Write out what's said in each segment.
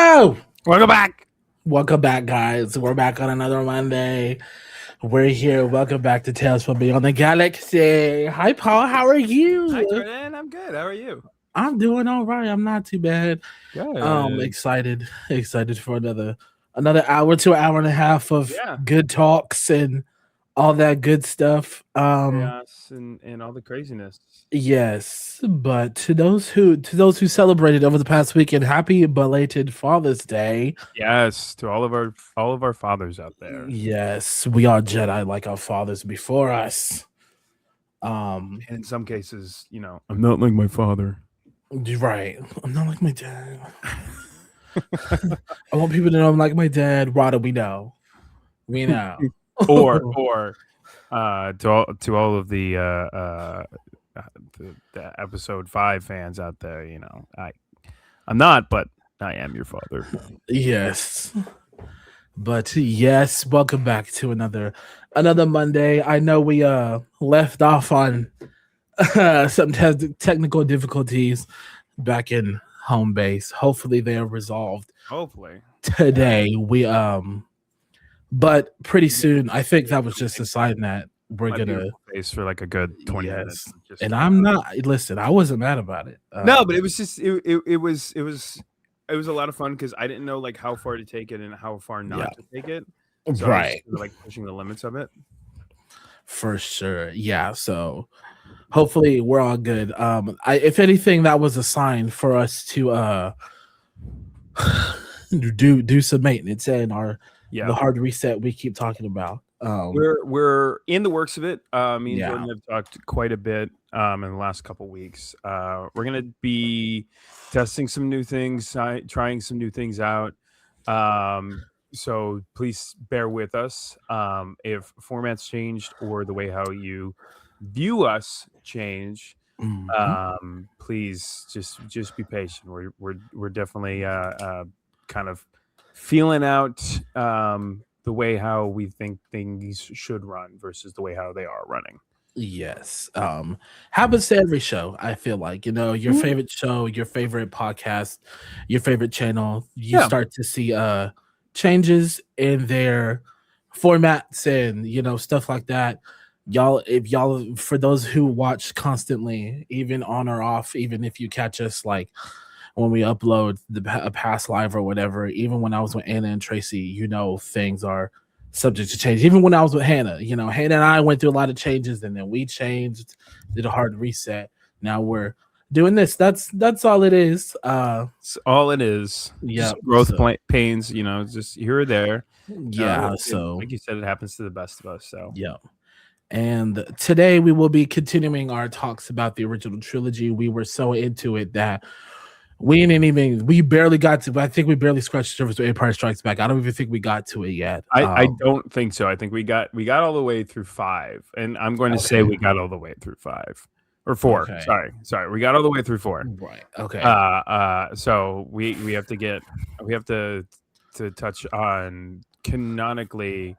Yo! Welcome back. Welcome back, guys. We're back on another Monday. We're here. Welcome back to Tales from Beyond the Galaxy. Hi, Paul. How are you? Hi, Jordan. I'm good. How are you? I'm doing all right. I'm not too bad. Good. Excited for another hour to an hour and a half of good talks and all that good stuff. Chaos and all the craziness. Yes, but to those who celebrated over the past weekend, happy belated Father's Day. Yes, to all of our fathers out there. Yes, we are Jedi like our fathers before us. And in some cases, I'm not like my father. Right. I'm not like my dad. I want people to know I'm like my dad. Rada, we know. We know. or to all of the episode 5 fans out there, I'm not, but I am your father. Yes. But yes, welcome back to another Monday. I know we left off on some technical difficulties back in home base. Hopefully they are resolved. Hopefully today. But pretty soon, I think that was just a sign that we're gonna face for like a good 20 minutes. And I'm not. Listen, I wasn't mad about it. No, but it was just it was a lot of fun because I didn't know like how far to take it and how far not to take it. So right, I was like pushing the limits of it. For sure, yeah. So hopefully we're all good. If anything, that was a sign for us to do some maintenance and the hard reset we keep talking about. We're in the works of it. Me and Jordan have talked quite a bit in the last couple weeks. We're gonna be testing some new things, trying some new things out. So please bear with us. If formats changed or the way how you view us change, please just be patient. We're definitely kind of feeling out the way how we think things should run versus the way how they are running. Yes. Happens to every show. I feel like, your favorite show, your favorite podcast, your favorite channel, you start to see changes in their formats and stuff like that. Y'all, for those who watch constantly, even on or off, even if you catch us like when we upload a past live or whatever, even when I was with Anna and Tracy, things are subject to change. Even when I was with Hannah, Hannah and I went through a lot of changes, and then we changed, did a hard reset. Now we're doing this. That's all it is. It's all it is. Yeah, growth pains. Just here or there. Yeah. So like you said, it happens to the best of us. So yeah. And today we will be continuing our talks about the original trilogy. We were so into it that we barely got to. I think we barely scratched the surface with Empire Strikes Back. I don't even think we got to it yet. I don't think so. I think we got all the way through 5, and I'm going to say we got all the way through 5 or 4. Okay. Sorry, we got all the way through 4. Right. Okay. So we have to touch on canonically,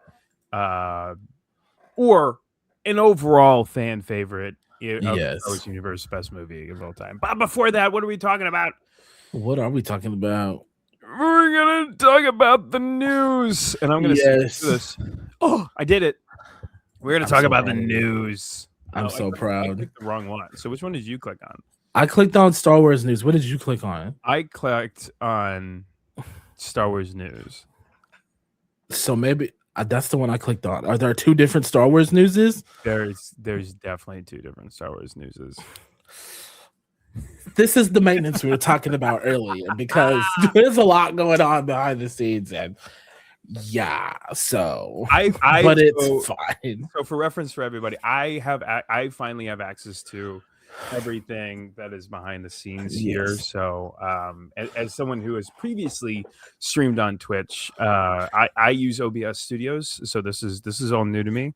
or an overall fan favorite of the Star Wars Universe best movie of all time. But before that, what are we talking about? What are we talking about? We're gonna talk about the news, and I'm gonna do this. Oh, I did it. We're gonna talk about the news. I'm so proud. I clicked the wrong one. So which one did you click on? I clicked on Star Wars news. What did you click on? I clicked on Star Wars news. So maybe that's the one I clicked on. Are there 2 different Star Wars newses? There's definitely 2 different Star Wars newses. This is the maintenance we were talking about earlier, because there's a lot going on behind the scenes, and so but it's fine. So for reference for everybody, I finally have access to everything that is behind the scenes here. So as someone who has previously streamed on Twitch, I use OBS Studios, so this is all new to me.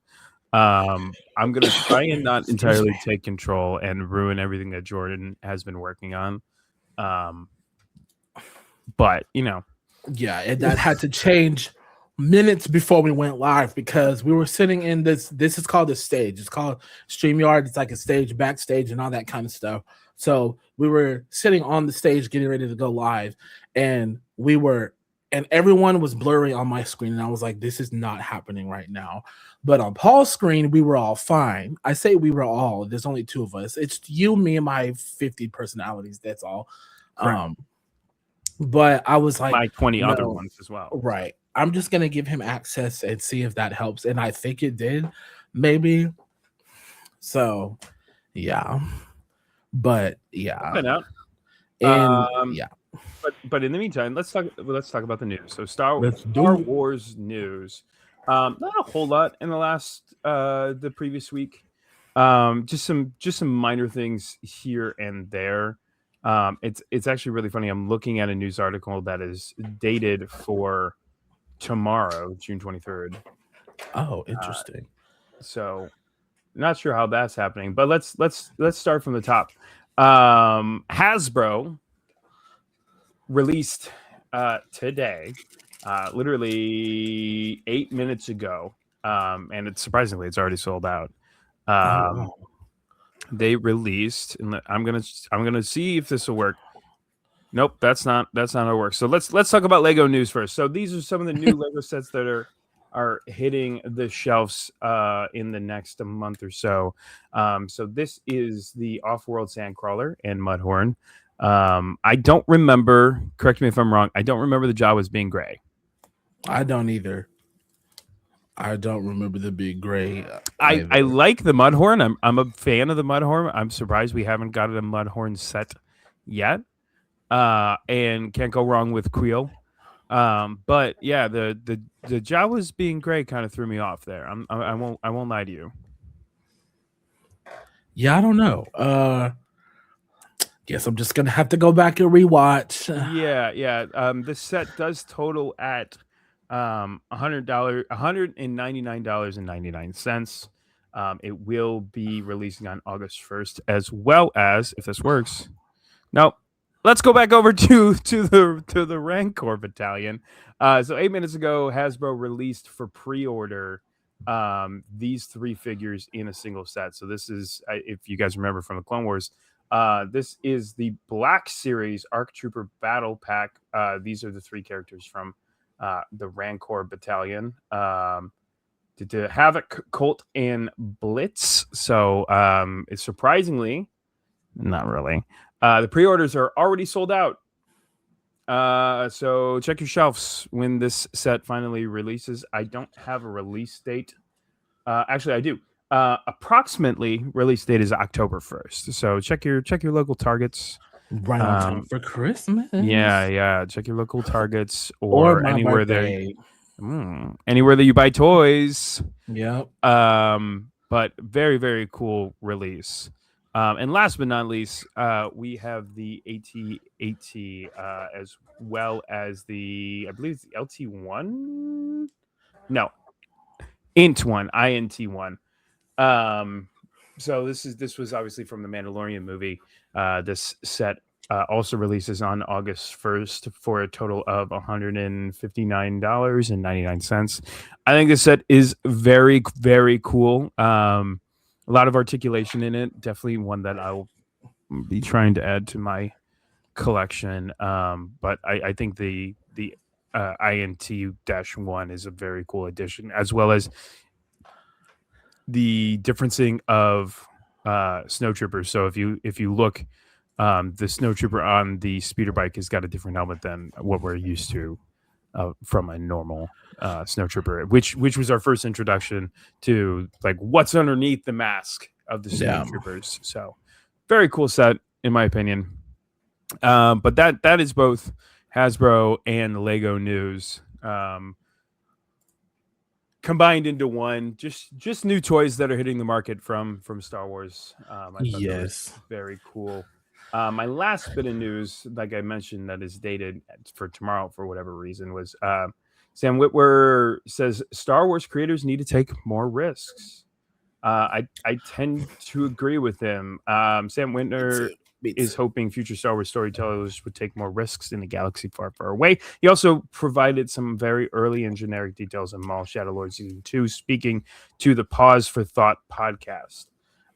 I'm gonna try and not entirely take control and ruin everything that Jordan has been working on. But and that had to change minutes before we went live, because we were sitting in this is called a stage. It's called StreamYard. It's like a stage, backstage, and all that kind of stuff. So we were sitting on the stage getting ready to go live, and we were, and everyone was blurry on my screen, and I was like, this is not happening right now. But on Paul's screen, we were all fine. I say we were all. There's only two of us. It's you, me, and my 50 personalities. That's all. Correct. Um, but I was like, My 20 other no, ones as well. right. I'm just gonna give him access and see if that helps. And I think it did, maybe. So yeah. But yeah. Find out. And Um, yeah. but in the meantime, let's talk about the news. So Star Let's do Star it. Wars news. Not a whole lot in the previous week. Just some minor things here and there. It's actually really funny. I'm looking at a news article that is dated for tomorrow, June 23rd. Oh, interesting. So not sure how that's happening, but let's start from the top. Hasbro released today, literally 8 minutes ago, and it's surprisingly it's already sold out. Oh Um, wow. they released, and I'm gonna see if this will work. Nope, that's not how it works. So let's talk about Lego news first. So these are some of the new Lego sets that are hitting the shelves in the next month or so. So this is the Off-World Sandcrawler and Mudhorn. I don't remember. Correct me if I'm wrong. I don't remember the Jawas being gray. I don't either. I don't remember the big gray I either. like the Mudhorn. I'm a fan of the Mudhorn. I'm surprised we haven't got a Mudhorn set yet. And can't go wrong with Queel. But yeah, the Jawas being gray kind of threw me off there. I won't lie to you. Yeah, I don't know. Guess I'm just gonna have to go back and rewatch. Yeah. The set does total at $199.99. It will be releasing on August 1st, as well as, if this works. Nope. Let's go back over to the Rancor Battalion. So 8 minutes ago, Hasbro released for pre-order these three figures in a single set. So this is, if you guys remember from the Clone Wars, this is the Black Series ARC Trooper Battle Pack. These are the three characters from the Rancor Battalion. To Havoc, Colt, and Blitz. So it's surprisingly, not really. The pre-orders are already sold out. So check your shelves when this set finally releases. I don't have a release date. Actually, I do. Approximately release date is October 1st. So check your local Targets. Right on time for Christmas. Yeah. Check your local Targets Or or my anywhere birthday. anywhere that you buy toys. Yep. But very, very cool release. And last but not least, we have the AT-AT as well as the, I believe it's the LT1? No, INT1. So this was obviously from the Mandalorian movie. This set also releases on August 1st for a total of $159.99. I think this set is very, very cool. A lot of articulation in it. Definitely one that I'll be trying to add to my collection. But I think the INT-1 is a very cool addition, as well as the differencing of snowtroopers. So if you look, the snowtrooper on the speeder bike has got a different helmet than what we're used to from a normal snowtrooper, which was our first introduction to like what's underneath the mask of the snowtroopers. So very cool set in my opinion. But that is both Hasbro and Lego news combined into one. Just new toys that are hitting the market from Star Wars. I thought that was very cool. My last bit of news, like I mentioned, that is dated for tomorrow for whatever reason, was Sam Witwer says Star Wars creators need to take more risks. I tend to agree with him. Sam Witwer is hoping future Star Wars storytellers would take more risks in a galaxy far, far away. He also provided some very early and generic details in Maul Shadow Lord Season 2, speaking to the Pause for Thought podcast.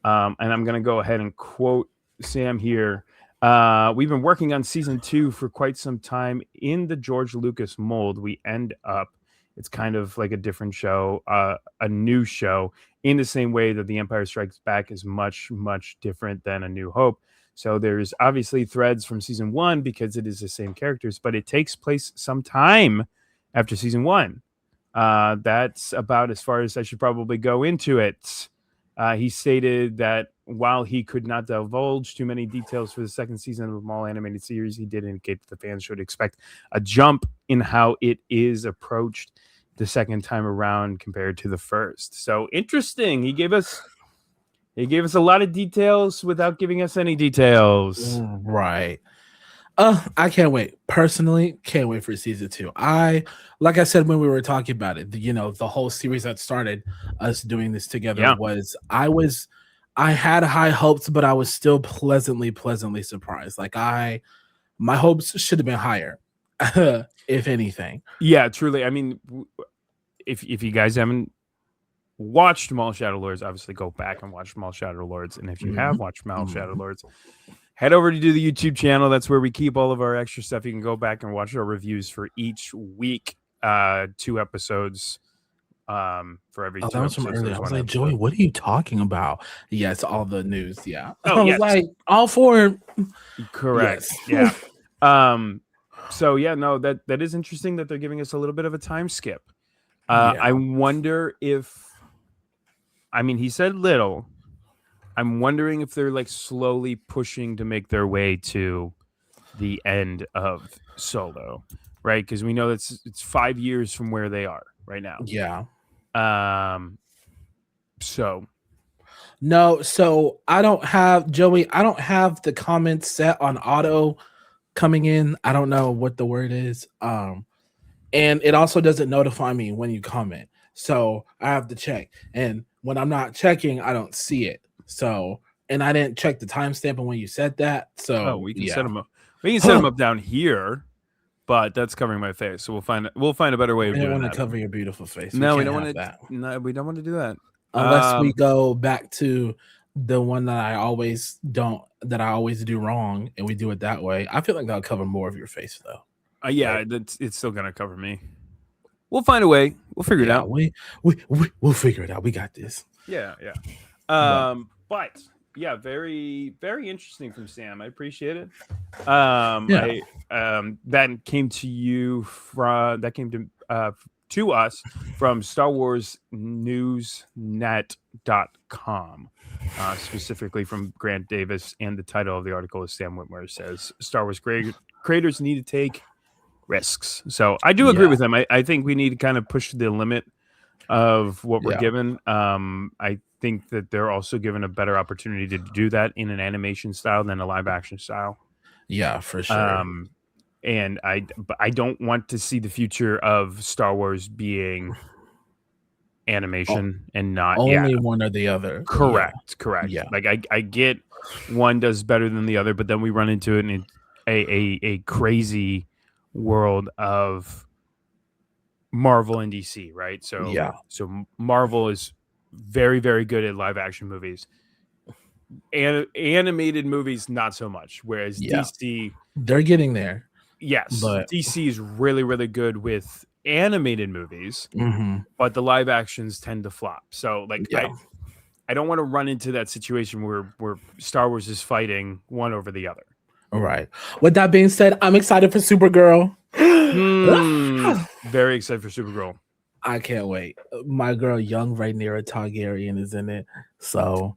And I'm going to go ahead and quote Sam here. We've been working on season 2 for quite some time in the George Lucas mold. We end up, it's kind of like a different show, a new show, in the same way that The Empire Strikes Back is much, much different than A New Hope. So there's obviously threads from season 1 because it is the same characters, but it takes place some time after season 1. That's about as far as I should probably go into it. He stated that while he could not divulge too many details for the second season of the Mall animated series, he did indicate that the fans should expect a jump in how it is approached the second time around compared to the first. So interesting. He gave us a lot of details without giving us any details. Right. I can't wait. Personally, can't wait for season 2. Like I said when we were talking about it, the whole series that started us doing this together was I had high hopes, but I was still pleasantly surprised. Like my hopes should have been higher, if anything. Yeah, truly. I mean, if you guys haven't watched Mall Shadow Lords, obviously go back and watch Mall Shadow Lords. And if you have watched Mall Shadow Lords, head over to the YouTube channel. That's where we keep all of our extra stuff. You can go back and watch our reviews for each week. 2 episodes for every 2 that was episodes. from earlier. I was like, Joey, what are you talking about? Yes, all the news. Yeah. Oh, I was like, all for correct. Yes. Yeah. So yeah, no, that is interesting that they're giving us a little bit of a time skip. I wonder if, I mean, he said little. I'm wondering if they're like slowly pushing to make their way to the end of Solo, right? Because we know it's 5 years from where they are right now. Yeah. So I don't have the comments set on auto coming in. I don't know what the word is. And it also doesn't notify me when you comment. So I have to check. And when I'm not checking, I don't see it. So, and I didn't check the timestamp when you said that. So we can set them up. We can set them up down here, but that's covering my face. So we'll find a better way of doing that. I don't want to cover your beautiful face. No, we don't want to. No, we don't want to do that unless we go back to the one that I always do wrong, and we do it that way. I feel like that'll cover more of your face, though. Yeah, it's still gonna cover me. We'll find a way. We'll figure it out. We'll figure it out. We got this. Yeah. But yeah, very, very interesting from Sam. I appreciate it. That came to you from to us from Star Wars Newsnet.com, specifically from Grant Davis, and the title of the article is Sam Whitmer says Star Wars creators need to take risks. So I do agree with him. I think we need to kind of push the limit of what we're given. I think that they're also given a better opportunity to do that in an animation style than a live action style. Yeah, for sure. And I don't want to see the future of Star Wars being animation and not only one or the other. Correct. Yeah. Like I get one does better than the other, but then we run into it in a crazy world of Marvel and DC, right? So Marvel is very, very good at live action movies. And animated movies, not so much. Whereas DC, they're getting there. Yes, but DC is really, really good with animated movies, but the live actions tend to flop. So, like, I don't want to run into that situation where Star Wars is fighting one over the other. All right. With that being said, I'm excited for Supergirl. Very excited for Supergirl. I can't wait. My girl, young Rhaenyra Targaryen, is in it. So,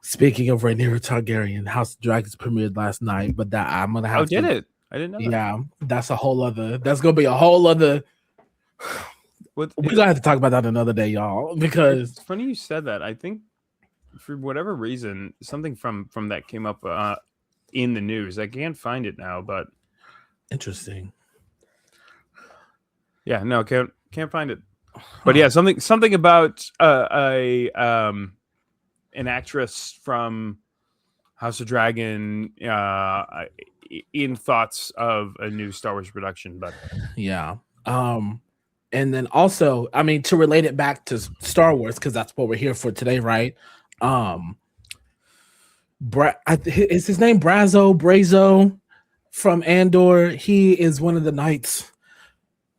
speaking of Rhaenyra Targaryen, House of Dragons premiered last night, but that I'm gonna have. Did it? I didn't know. Yeah, that's a whole other. That's gonna be a whole other. We're gonna have to talk about that another day, y'all. Because it's funny you said that. I think for whatever reason, something from that came up in the news. I can't find it now, but interesting. Yeah, no, can't find it. But yeah, something about an actress from House of Dragon in thoughts of a new Star Wars production, but yeah. And then also, I mean, to relate it back to Star Wars, because that's what we're here for today, right? Is his name Brazo from Andor? He is one of the knights.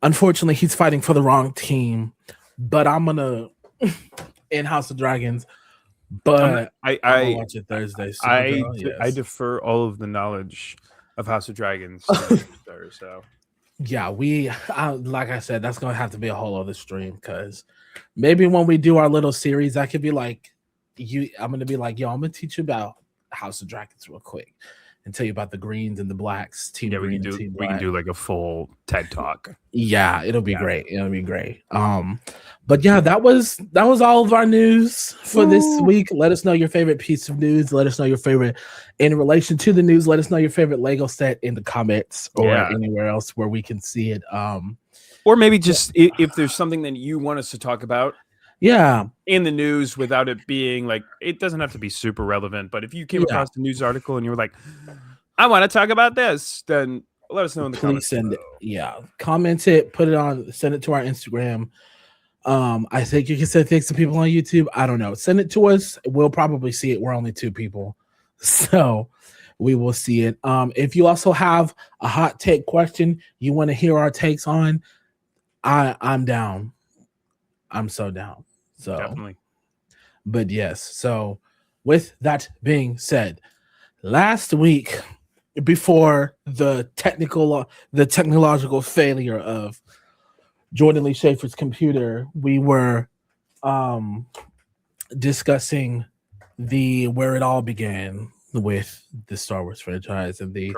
Unfortunately, he's fighting for the wrong team. But I'm gonna in House of Dragons. But I'm gonna watch it Thursday. Supergirl, I yes. defer all of the knowledge of House of Dragons to you, sir. So Yeah, like I said, that's gonna have to be a whole other stream because maybe when we do our little series, I could be like, I'm gonna be like, yo, I'm gonna teach you about House of Dragons real quick and tell you about the greens and the blacks, team yeah, green and team we can black. do like a full TED talk. Yeah, it'll be great. It'll be great. But yeah, that was all of our news for this week. Let us know your favorite piece of news. Let us know your favorite in relation to the news. Let us know your favorite Lego set in the comments or anywhere else where we can see it. Or maybe just if there's something that you want us to talk about. Yeah. In the news without it being like, it doesn't have to be super relevant, but if you came across a news article and you were like, I want to talk about this, then let us know in the comments. Please send it. Yeah. Comment it, put it on, send it to our Instagram. I think you can send things to people on YouTube. I don't know. Send it to us. We'll probably see it. We're only 2 people. So we will see it. If you also have a hot take question you want to hear our takes on, I'm down. I'm so down. So definitely. But yes, so with that being said, last week before the technological failure of Jordan Lee Schaefer's computer, we were discussing where it all began with the Star Wars franchise and the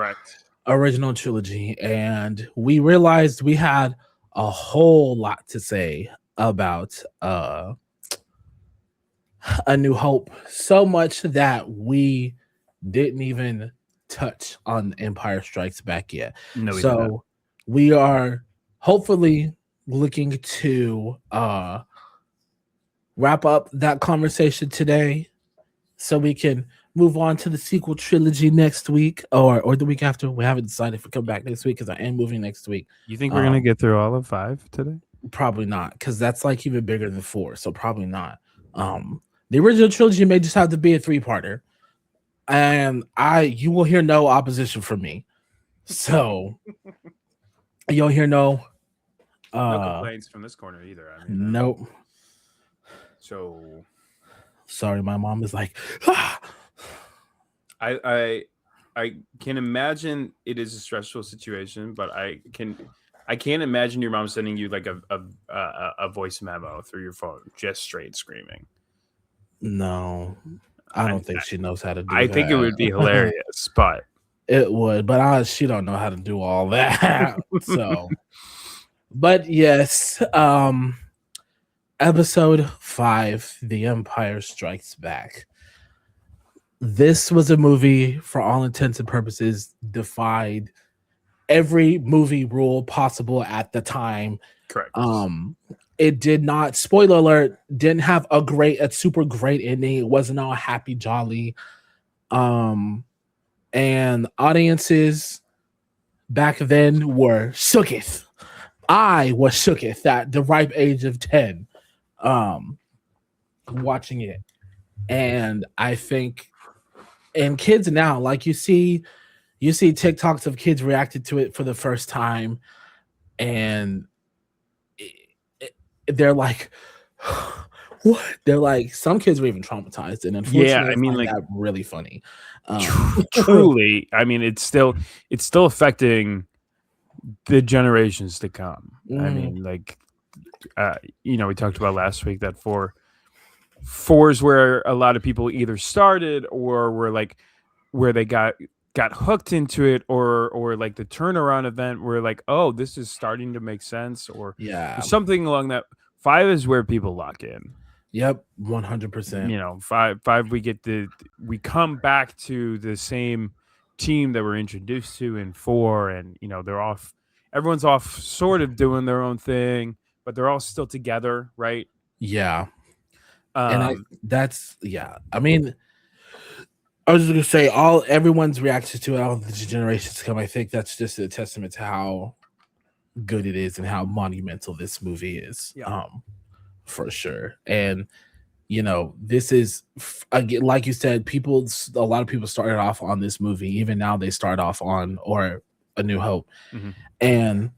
original trilogy, and we realized we had a whole lot to say about A New Hope, so much that we didn't even touch on Empire Strikes Back yet. No, so we are hopefully looking to wrap up that conversation today so we can move on to the sequel trilogy next week or the week after. We haven't decided if we come back next week because I am moving next week. You think we're gonna get through all of 5 today? Probably not, because that's like even bigger than 4, so probably not. The original trilogy may just have to be a 3-parter, and you will hear no opposition from me. So you'll hear no complaints from this corner either. I mean, nope. So sorry, my mom is like, I can imagine it is a stressful situation, but I can't imagine your mom sending you like a voice memo through your phone, just straight screaming. No, I don't think she knows how to do that. I think it would be hilarious, but it would, but she don't know how to do all that. So, but yes, episode 5, The Empire Strikes Back. This was a movie, for all intents and purposes, defied every movie rule possible at the time. Correct. It did not, spoiler alert, didn't have a super great ending. It wasn't all happy jolly. And audiences back then were shooketh. I was shooketh at the ripe age of 10, watching it. And I think, and kids now, like you see TikToks of kids reacted to it for the first time, and they're like, what? They're like, some kids were even traumatized, and unfortunately, I mean, like, that really funny. Truly, I mean, it's still affecting the generations to come. I mean, like, we talked about last week that 4's where a lot of people either started or were like where they got hooked into it, or like the turnaround event where like, oh, this is starting to make sense, or something along that. 5 is where people lock in. Yep, 100%. 5 we come back to the same team that we're introduced to in 4, and everyone's off sort of doing their own thing, but they're all still together, right? Yeah. And I mean, I was just gonna say everyone's reaction to it, all the generations to come. I think that's just a testament to how good it is and how monumental this movie is. For sure. And you know, this is again, like you said, a lot of people started off on this movie. Even now, they start off on or A New Hope, and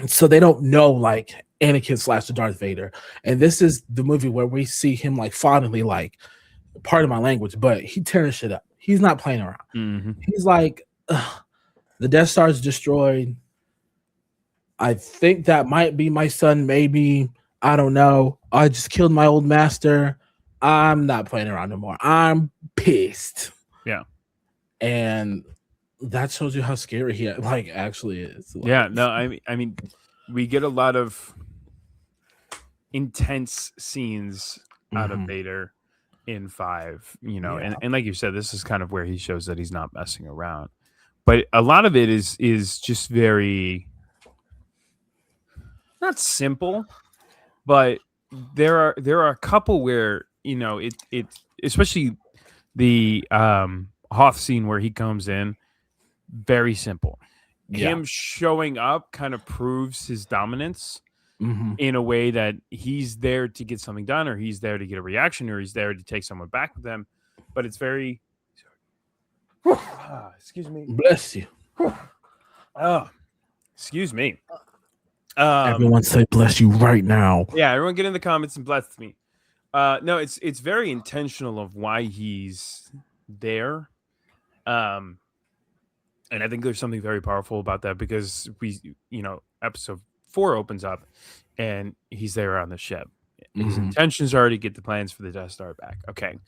so they don't know like Anakin slash Darth Vader. And this is the movie where we see him like finally like, part of my language, but he tearing shit up. He's not playing around. He's like, the Death Star is destroyed. I think that might be my son. Maybe, I don't know. I just killed my old master. I'm not playing around no more. I'm pissed. Yeah, and that shows you how scary he like actually is. Like, yeah. No, I mean, we get a lot of intense scenes out of Vader in 5, you know, and like you said, this is kind of where he shows that he's not messing around. But a lot of it is just very not simple, but there are a couple where, you know, it especially the Hoth scene where he comes in, very simple. Him showing up kind of proves his dominance in a way that he's there to get something done, or he's there to get a reaction, or he's there to take someone back with them. But it's very excuse me. Bless you. Excuse me. Everyone say bless you right now. Yeah, everyone get in the comments and bless me. No, it's very intentional of why he's there. And I think there's something very powerful about that, because episode 4 opens up and he's there on the ship. His intentions are to get the plans for the Death Star back. Okay. And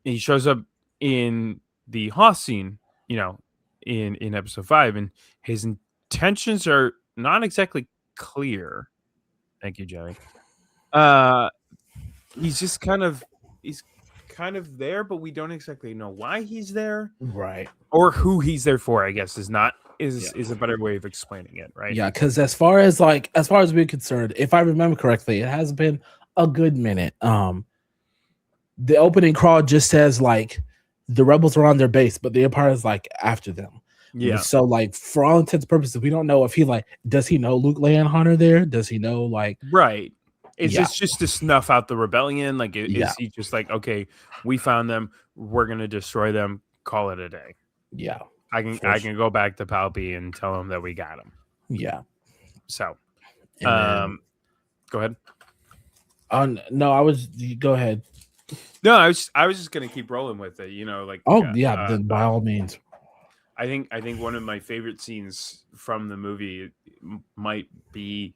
he shows up in the Hoth scene, you know, in episode 5, and his intentions are not exactly clear. Thank you, Joey. He's kind of there, but we don't exactly know why he's there, right? Or who he's there for, I guess, is a better way of explaining it, right? Yeah, because as far as we're concerned, if I remember correctly, it has been a good minute. The opening crawl just says like the rebels are on their base, but the Empire is like after them. Yeah. So like for all intents and purposes, we don't know if he does he know Luke Leia there? Does he know right? Is this just to snuff out the rebellion? Like, is he just like, okay, we found them, we're gonna destroy them, call it a day? Yeah, I can go back to Palpy and tell him that we got him. Yeah. So, go ahead. No, go ahead. No, I was just gonna keep rolling with it. You know, like then by all means. I think one of my favorite scenes from the movie might be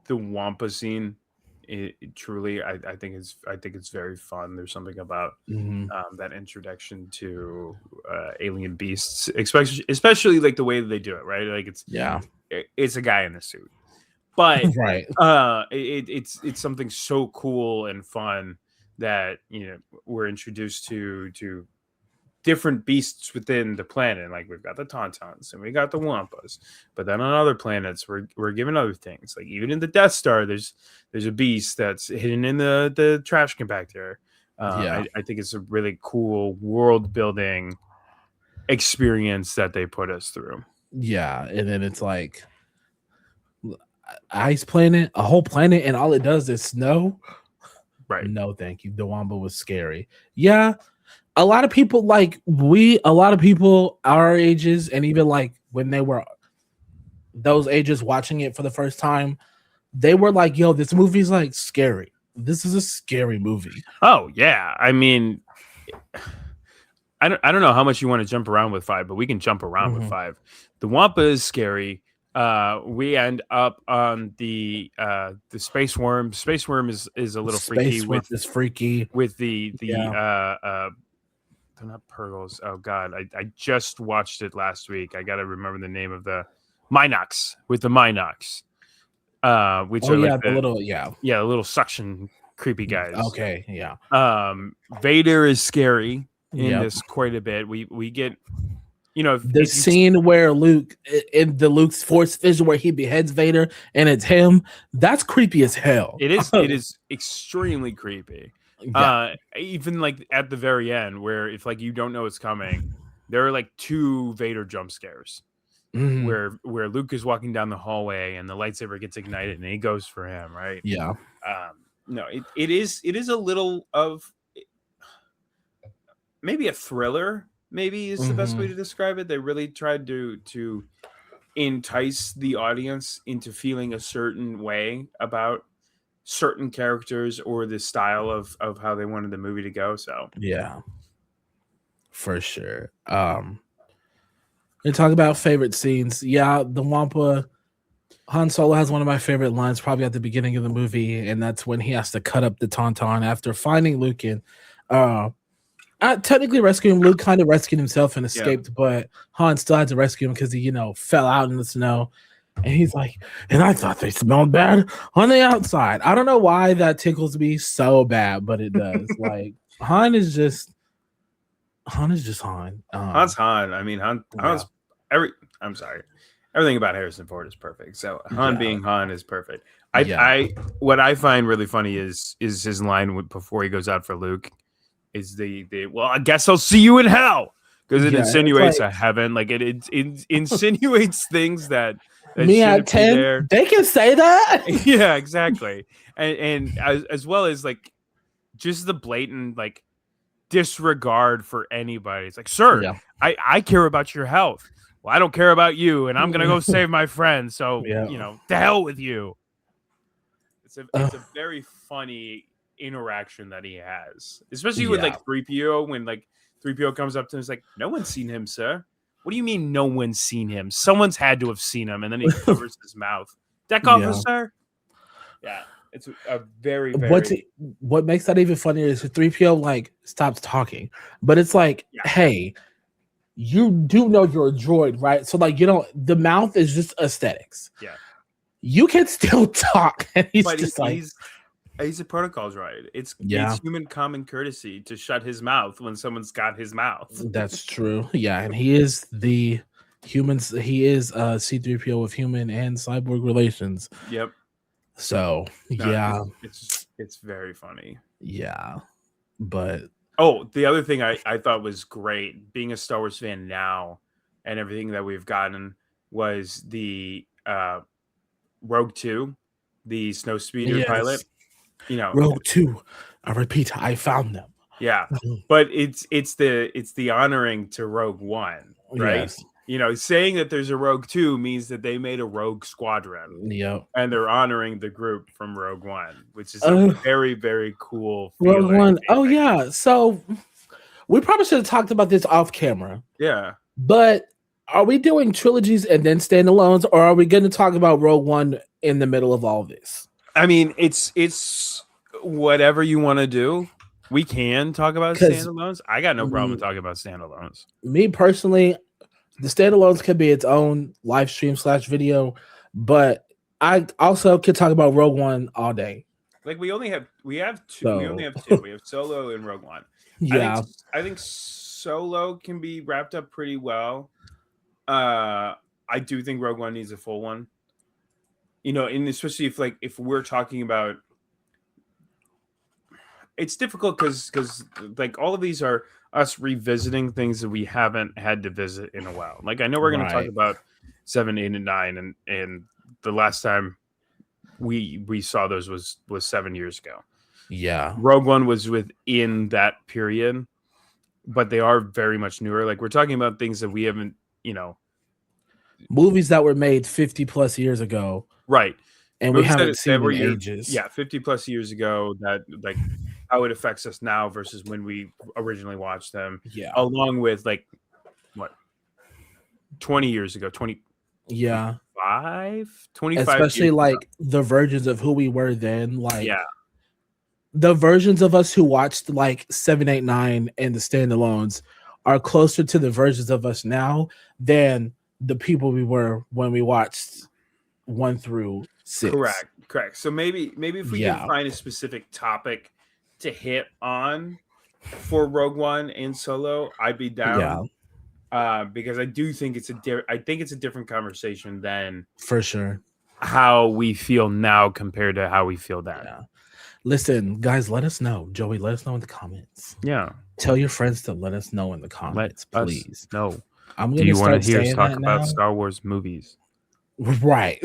the Wampa scene. Truly, I think it's very fun. There's something about that introduction to alien beasts, especially like the way that they do it, right? Like it's a guy in a suit, but right. It's something so cool and fun that, you know, we're introduced to different beasts within the planet. Like, we've got the Tauntauns and we got the Wampas, but then on other planets we're given other things. Like, even in the Death Star, there's a beast that's hidden in the trash compactor. I think it's a really cool world building experience that they put us through. Yeah, and then it's like ice planet, a whole planet, and all it does is snow. Right. No, thank you. The Wampa was scary. Yeah. A lot of people our ages, and even like when they were those ages watching it for the first time, they were like, yo, this movie's like scary. This is a scary movie. Oh yeah. I mean, I don't know how much you want to jump around with 5, but we can jump around with 5. The Wampa is scary. We end up on the space worm. Space worm is a little freaky. With the they're not Purgles. Oh God, I just watched it last week. I got to remember the name of the Minox, with the Minox, which are like the little suction creepy guys. Okay, yeah. Vader is scary in this quite a bit. We get, you know, the scene where Luke in the Luke's Force vision where he beheads Vader and it's him. That's creepy as hell. It is. It is extremely creepy. Even like at the very end, where if like you don't know it's coming, there are like 2 Vader jump scares where Luke is walking down the hallway and the lightsaber gets ignited and he goes for him, right? Yeah. No, it is a little of maybe a thriller. Maybe is the best way to describe it. They really tried to entice the audience into feeling a certain way about certain characters or the style of how they wanted the movie to go. So yeah, for sure. And talk about favorite scenes. Yeah, the Wampa Han Solo has one of my favorite lines probably at the beginning of the movie, and that's when he has to cut up the Tauntaun after finding Luke and technically rescuing Luke, kind of rescued himself and escaped, but Han still had to rescue him because he, fell out in the snow. And he's like, and I thought they smelled bad on the outside. I don't know why that tickles me so bad, but it does. Like Han is just Han. Han's Han. I mean, Han's I'm sorry. Everything about Harrison Ford is perfect. So Han being Han is perfect. What I find really funny is his line before he goes out for Luke is the well, I guess I'll see you in hell, because it insinuates a heaven. Like it insinuates things that me at 10 they can say that. Yeah, exactly. And as well as like just the blatant like disregard for anybody. It's like, sir, I care about your health. Well, I don't care about you, and I'm gonna go save my friend. So to hell with you. It's a very funny interaction that he has, especially with like 3PO, when like 3PO comes up to him, it's like, no one's seen him, sir. What do you mean no one's seen him? Someone's had to have seen him. And then he covers his mouth. Deck officer. Yeah. It's a very, very... What makes that even funnier is 3PO like stops talking, but it's like, hey, you do know you're a droid, right? So like, the mouth is just aesthetics. Yeah. You can still talk. And he's a protocol droid. It's human common courtesy to shut his mouth when someone's got his mouth. That's true. Yeah, and he is the humans. He is C-3PO with human and cyborg relations. Yep. So it's very funny. Yeah, but the other thing I thought was great, being a Star Wars fan now, and everything that we've gotten, was the Rogue 2, the snowspeeder pilot. Rogue 2. I repeat, I found them. Yeah, but it's the honoring to Rogue One, right? Yes. Saying that there's a Rogue 2 means that they made a Rogue Squadron. Yep. And they're honoring the group from Rogue One, which is a very, very cool feeling. Rogue One. Oh yeah. So we probably should have talked about this off camera. Yeah. But are we doing trilogies and then standalones, or are we going to talk about Rogue One in the middle of all this? I mean, it's whatever you want to do. We can talk about standalones. I got no problem talking about standalones. Me personally, the standalones could be its own live stream / video, but I also could talk about Rogue One all day. Like we have two. So. We only have two. We have Solo and Rogue One. Yeah, I think Solo can be wrapped up pretty well. I do think Rogue One needs a full one. And especially if we're talking about, it's difficult because like all of these are us revisiting things that we haven't had to visit in a while. Like I know we're going to talk about 7, 8, and 9, and the last time we saw those was 7 years ago. Yeah, Rogue One was within that period, but they are very much newer. Like we're talking about things that we haven't, movies that were made 50 plus years ago, right? And we haven't seen in ages. Yeah, 50 plus years ago. That like how it affects us now versus when we originally watched them. Yeah, along with like what 20 years ago, 20. Yeah, 25, especially like ago. The versions of who we were then. Like the versions of us who watched like 7, 8, 9 and the standalones are closer to the versions of us now than the people we were when we watched 1 through 6. Correct. So maybe if we can find a specific topic to hit on for Rogue One and Solo, I'd be down. Because I do think it's a different conversation than for sure how we feel now compared to how we feel then. Yeah. Listen, guys, let us know. Joey, let us know in the comments. Yeah. Tell your friends to let us know in the comments, please. No. Do you want to hear us talk about Star Wars movies? Right.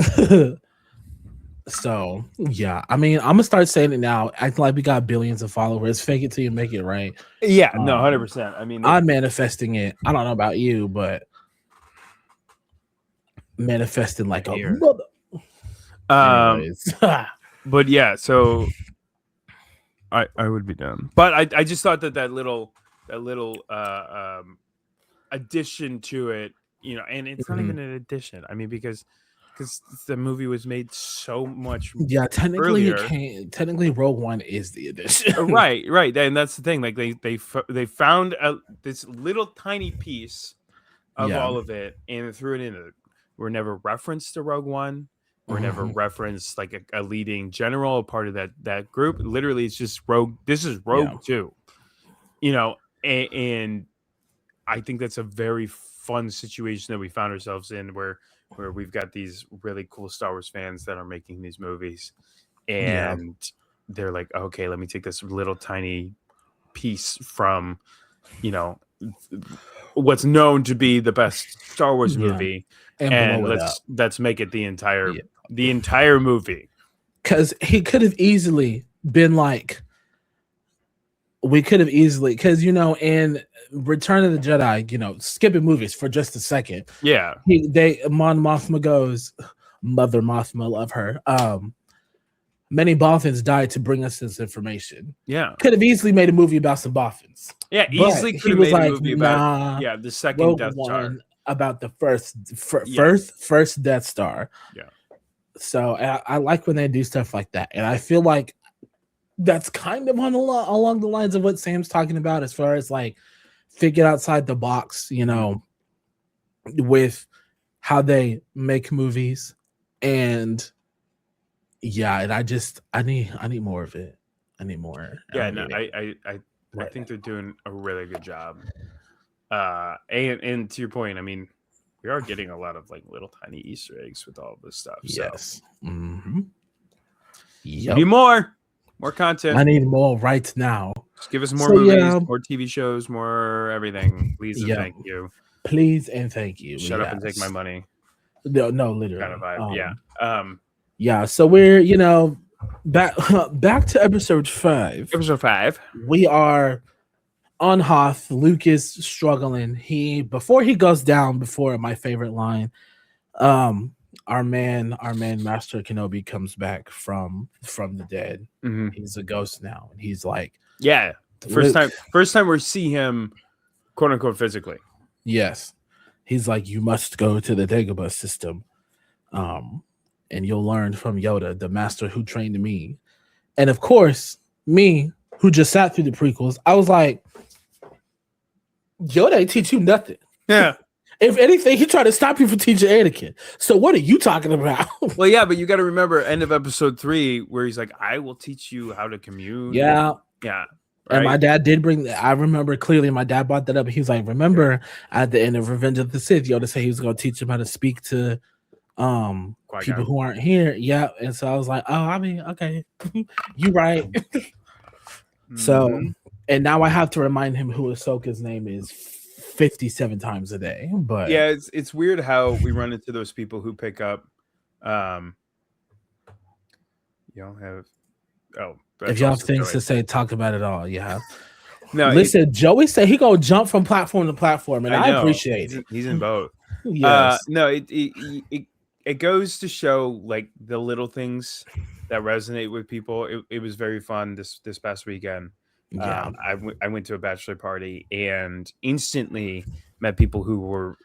So yeah, I mean, I'm gonna start saying it now. Act like we got billions of followers. Fake it till you make it, right? Yeah, no, Um, 100%. I mean, I'm manifesting it. I don't know about you, but manifesting like a here. mother. Anyways, But yeah, so I would be down. But I just thought that little addition to it, and it's not even an addition. I mean, because the movie was made so much yeah, technically earlier. it can't. Technically, Rogue One is the edition. Right, and that's the thing. Like they found this little tiny piece of all of it and threw it in. We're never referenced to Rogue One. We're never referenced like a leading general, a part of that group. Literally, it's just Rogue. This is Rogue 2, and I think that's a very fun situation that we found ourselves in, where we've got these really cool Star Wars fans that are making these movies, and they're like, okay, let me take this little tiny piece from, what's known to be the best Star Wars movie, and let's make it the entire movie. Because he could have easily been like, we could have easily, because in Return of the Jedi, skipping movies for just a second. Yeah, Mon Mothma goes, Mother Mothma, love her. Many Bothans died to bring us this information. Yeah, could have easily made a movie about some Bothans. Yeah, easily could have made a movie about the second Death Star, about the first Death Star. Yeah. So I like when they do stuff like that, and I feel like that's kind of along the lines of what Sam's talking about, as far as like thinking outside the box, with how they make movies, and and I need more of it. I need more. Yeah, no, I think they're doing a really good job. And to your point, I mean, we are getting a lot of like little tiny Easter eggs with all this stuff. Yes. So. Yep. Need more content. I need more right now. Just give us more movies, more TV shows, more everything. Please and thank you. Please and thank you. Shut up and take my money. No, literally. Kind of vibe. Yeah. So we're back to episode 5. Episode 5. We are on Hoth. Luke is struggling. Before he goes down, before my favorite line, our man Master Kenobi comes back from the dead. Mm-hmm. He's a ghost now, and he's like, yeah, first time we see him, quote unquote, physically. Yes, he's like, you must go to the Dagobah system, and you'll learn from Yoda, the master who trained me. And of course, me, who just sat through the prequels, I was like, Yoda ain't teach you nothing. Yeah. If anything, he tried to stop you from teaching Anakin. So what are you talking about? Well, yeah, but you got to remember end of episode 3, where he's like, I will teach you how to commune. Yeah. Yeah. Right? And my dad did I remember clearly my dad brought that up. He was like, remember at the end of Revenge of the Sith, Yoda said he was going to teach him how to speak to people who aren't here. Yeah. And so I was like, oh, I mean, okay, you right. So, and now I have to remind him who Ahsoka's name is 57 times a day. But yeah, it's weird how we run into those people who pick up you don't have if y'all have things to say, talk about it all. Yeah. No, listen, Joey said he gonna jump from platform to platform, and I appreciate it. He's in both. Yes. No, it goes to show like the little things that resonate with people. It was very fun this past weekend. Yeah. I went to a bachelor party and instantly met people who were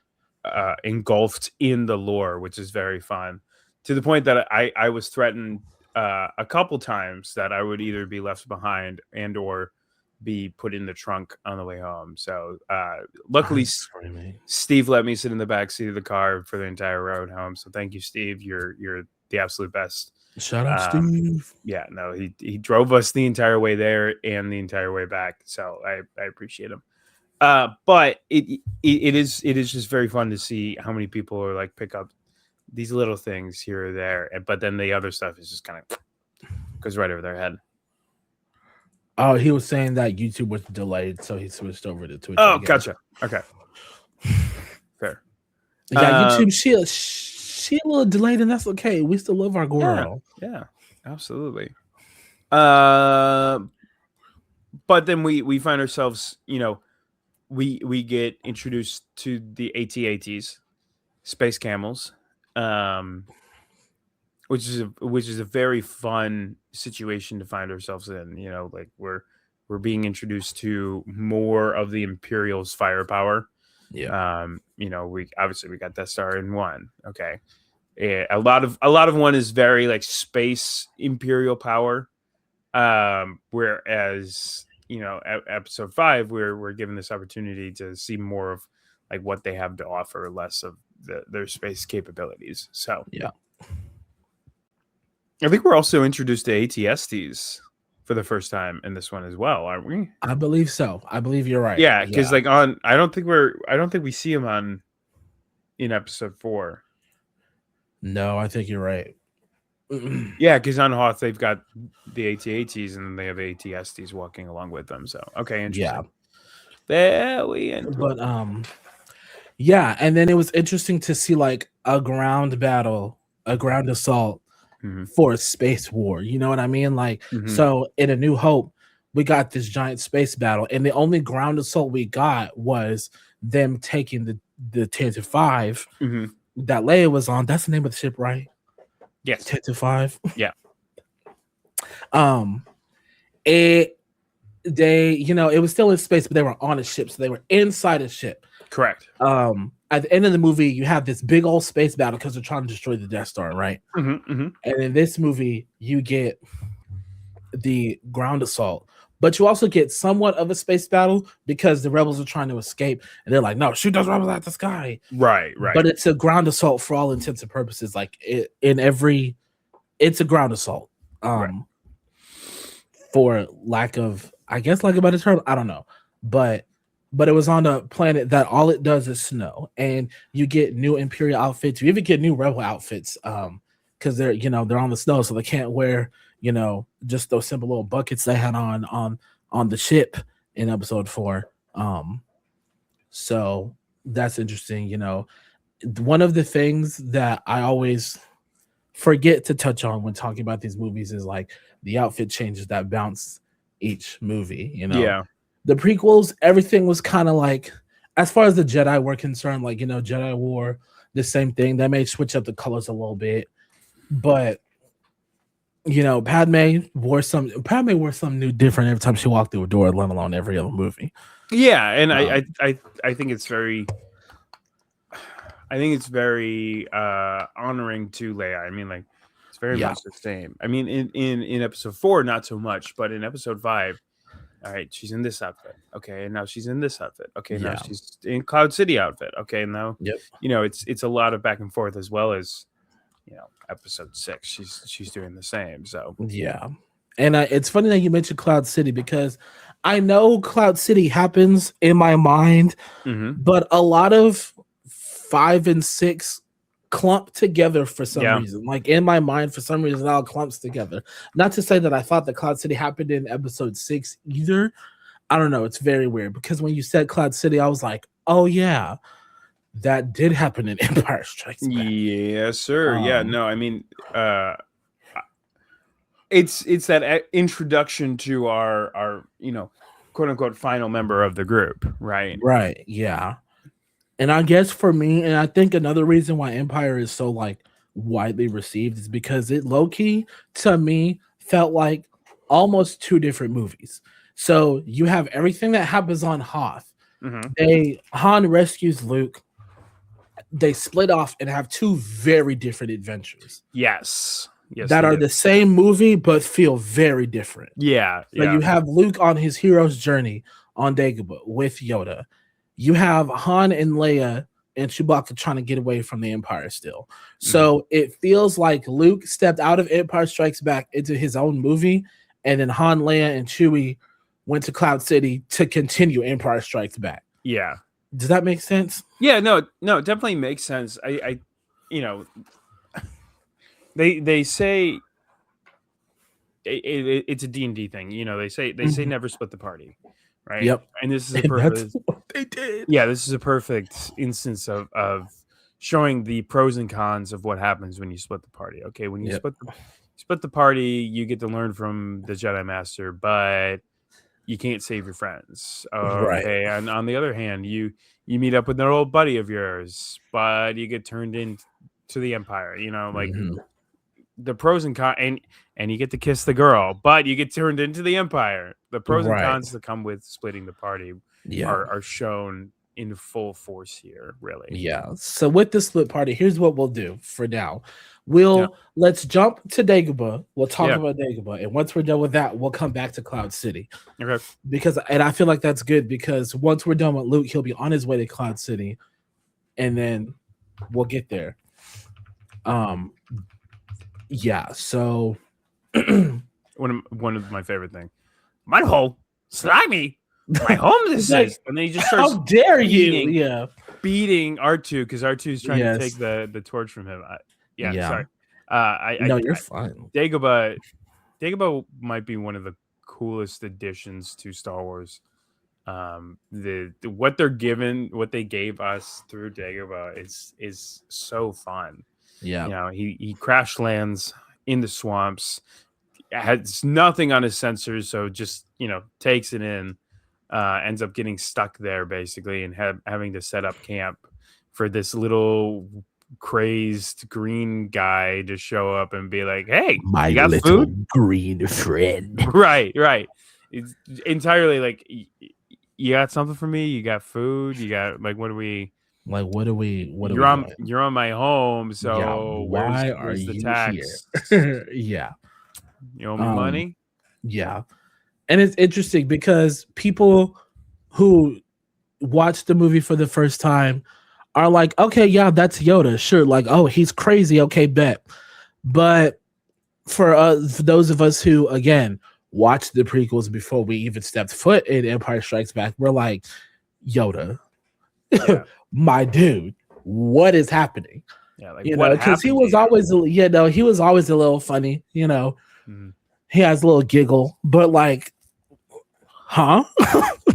engulfed in the lore, which is very fun, to the point that I was threatened a couple times that I would either be left behind and or be put in the trunk on the way home. So luckily Steve let me sit in the back seat of the car for the entire road home. So thank you, Steve. You're the absolute best. Shout out Steve. Yeah, no, he drove us the entire way there and the entire way back. So I appreciate him. But it is just very fun to see how many people are like pick up these little things here or there, but then the other stuff is just kind of goes right over their head. Oh, he was saying that YouTube was delayed, so he switched over to Twitch. Oh, gotcha. Okay, fair. Yeah, YouTube she a little delayed, and that's okay. We still love our girl. Yeah, absolutely. But then we find ourselves, we get introduced to the AT-ATs, space camels, which is a very fun situation to find ourselves in. Like we're being introduced to more of the Imperial's firepower. Yeah. We obviously we got Death Star in one. Okay. Yeah, a lot of one is very like space Imperial power. Whereas episode 5, we're given this opportunity to see more of like what they have to offer, less of their space capabilities. So Yeah. I think we're also introduced to ATSTs for the first time in this one as well, aren't we? I believe so. I believe you're right. Yeah, because like I don't think we see them in episode 4. No, I think you're right. Yeah, because on Hoth they've got the AT-ATs and then they have ATSTs walking along with them. So okay, interesting. Very interesting. But yeah, and then it was interesting to see like a ground battle, a ground assault for a space war. You know what I mean? Like, so in A New Hope, we got this giant space battle, and the only ground assault we got was them taking the Tantive 5 that Leia was on. That's the name of the ship, right? Yes. Tantive 5. Yeah. It was still in space, but they were on a ship, so they were inside a ship. Correct. At the end of the movie, you have this big old space battle because they're trying to destroy the Death Star, right? And in this movie, you get the ground assault, but you also get somewhat of a space battle because the rebels are trying to escape, and they're like, "No, shoot those rebels at the sky!" Right. But it's a ground assault for all intents and purposes. Like it's a ground assault. For lack of, I guess, like a better term, I don't know, but it was on a planet that all it does is snow, and you get new Imperial outfits. You even get new Rebel outfits, because they're on the snow, so they can't wear just those simple little buckets they had on the ship in episode 4. So that's interesting. One of the things that I always forget to touch on when talking about these movies is like the outfit changes that bounce each movie. Yeah. The prequels, everything was kind of like, as far as the Jedi were concerned, like, Jedi wore the same thing. They may switch up the colors a little bit, but Padme wore something new different every time she walked through a door, let alone every other movie. Yeah, and I think it's very honoring to Leia. I mean, like, it's very much the same. I mean, in episode 4, not so much, but in episode 5, all right, she's in this outfit. Okay, and now she's in this outfit. Okay, now she's in Cloud City outfit. Okay, now it's a lot of back and forth, as well as episode 6. She's doing the same. So yeah, and it's funny that you mentioned Cloud City, because I know Cloud City happens in my mind, but a lot of 5 and 6 clump together for some reason. Like, in my mind, for some reason, it all clumps together. Not to say that I thought that Cloud City happened in episode 6 either. I don't know. It's very weird, because when you said Cloud City, I was like, oh yeah, that did happen in Empire Strikes Back. Yes, sir. Yeah, no, I mean, it's that introduction to our quote unquote final member of the group, right? Right. Yeah. And I guess for me, and I think another reason why Empire is so like widely received is because it low-key, to me, felt like almost 2 different movies. So you have everything that happens on Hoth. Han rescues Luke. They split off and have 2 very different adventures. Yes, that are the same movie but feel very different. Yeah. So you have Luke on his hero's journey on Dagobah with Yoda. You have Han and Leia and Chewbacca trying to get away from the Empire still. So it feels like Luke stepped out of Empire Strikes Back into his own movie, and then Han, Leia, and Chewie went to Cloud City to continue Empire Strikes Back. Yeah. Does that make sense? Yeah, no, it definitely makes sense. They say it's a D&D thing. They say never split the party, right? Yep. And this is a perfect. That's what they did. Yeah, this is a perfect instance of showing the pros and cons of what happens when you split the party. Okay, when you Yep. split the party, you get to learn from the Jedi Master, but you can't save your friends. Right. Okay, and on the other hand, you meet up with an old buddy of yours, but you get turned into the Empire. You know, like Mhm. the pros and cons, and you get to kiss the girl, but you get turned into the Empire. The pros and Right. cons that come with splitting the party Yeah. are shown in full force here, really. Yeah. So with the split party, here's what we'll do for now. Yeah. Let's jump to Dagobah. We'll talk Yeah. about Dagobah, and once we're done with that, we'll come back to Cloud City Okay. because, and I feel like that's good because once we're done with Luke, he'll be on his way to Cloud City, and then we'll get there. Yeah. So One of my favorite things. My hole, slimy. My home, this like, is, and then he just starts. how dare you? Yeah. Beating R2 because R2 is trying to Yes. take the torch from him. Yeah. Sorry. No, you're fine. Dagobah might be one of the coolest additions to Star Wars. What they gave us through Dagobah is so fun. Yeah. You know, he crash lands in the swamps, has nothing on his sensors, so just takes it in. Ends up getting stuck there basically and having to set up camp for this little crazed green guy to show up and be like, "Hey, My you got little food?" green friend. Right. It's entirely like, you got something for me? You got food? You got, like, what do we? Like, what are we doing? You're on my home, Yeah. so Why are where's the you tax? here? Yeah. You owe me money? Yeah. And it's interesting because people who watch the movie for the first time are like, okay, yeah, that's Yoda. Sure. Like, oh, he's crazy. Okay, bet. But for those of us who, again, watched the prequels before we even stepped foot in Empire Strikes Back, we're like, Yoda, Yeah. my dude, what is happening? Yeah, like, You what know, because he happened to was you? always, he was always a little funny, you know. Mhm. He has a little giggle, but like, huh?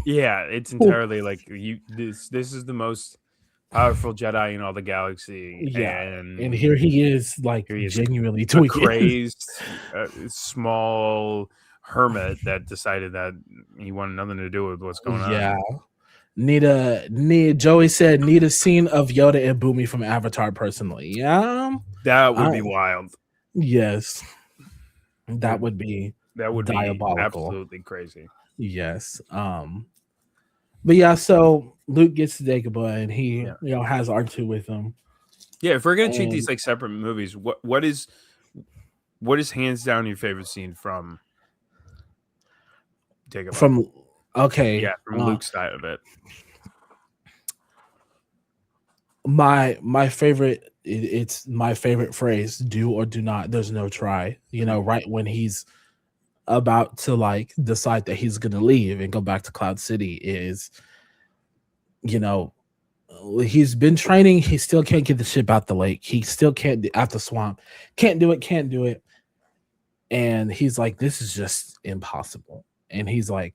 Yeah, it's entirely like, this is the most powerful Jedi in all the galaxy, Yeah. and And here he is, like, here he is, genuinely a doing it. crazed small hermit that decided that he wanted nothing to do with what's going Yeah. on. Joey said, need a scene of Yoda and Boomy from Avatar personally. Yeah. That would be wild. Yes. That would be diabolical. Absolutely crazy. Yes. But yeah, so Luke gets to Dagobah and he has R2 with him. Yeah, if we're gonna treat these like separate movies, what is hands down your favorite scene from Dagobah? From Luke's side of it. My favorite, it's my favorite phrase, do or do not, there's no try. You know, right when he's about to like decide that he's gonna leave and go back to Cloud City is, he's been training, he still can't get the ship out the lake, he still can't out the swamp, can't do it, and he's like, this is just impossible. And he's like,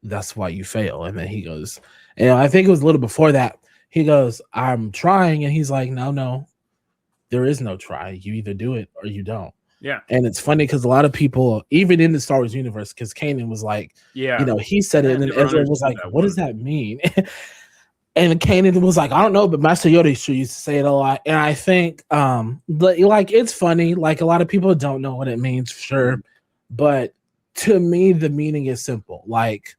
that's why you fail. And then he goes, and I think it was a little before that, he goes, I'm trying, and he's like, no, there is no try, you either do it or you don't. Yeah. And it's funny because a lot of people, even in the Star Wars universe, because Kanan was like, he said it, and then Ezra was like, what does that mean? And Kanan was like, I don't know, but Master Yoda used to say it a lot. And I think, like, it's funny. Like, a lot of people don't know what it means, sure. But to me, the meaning is simple. Like,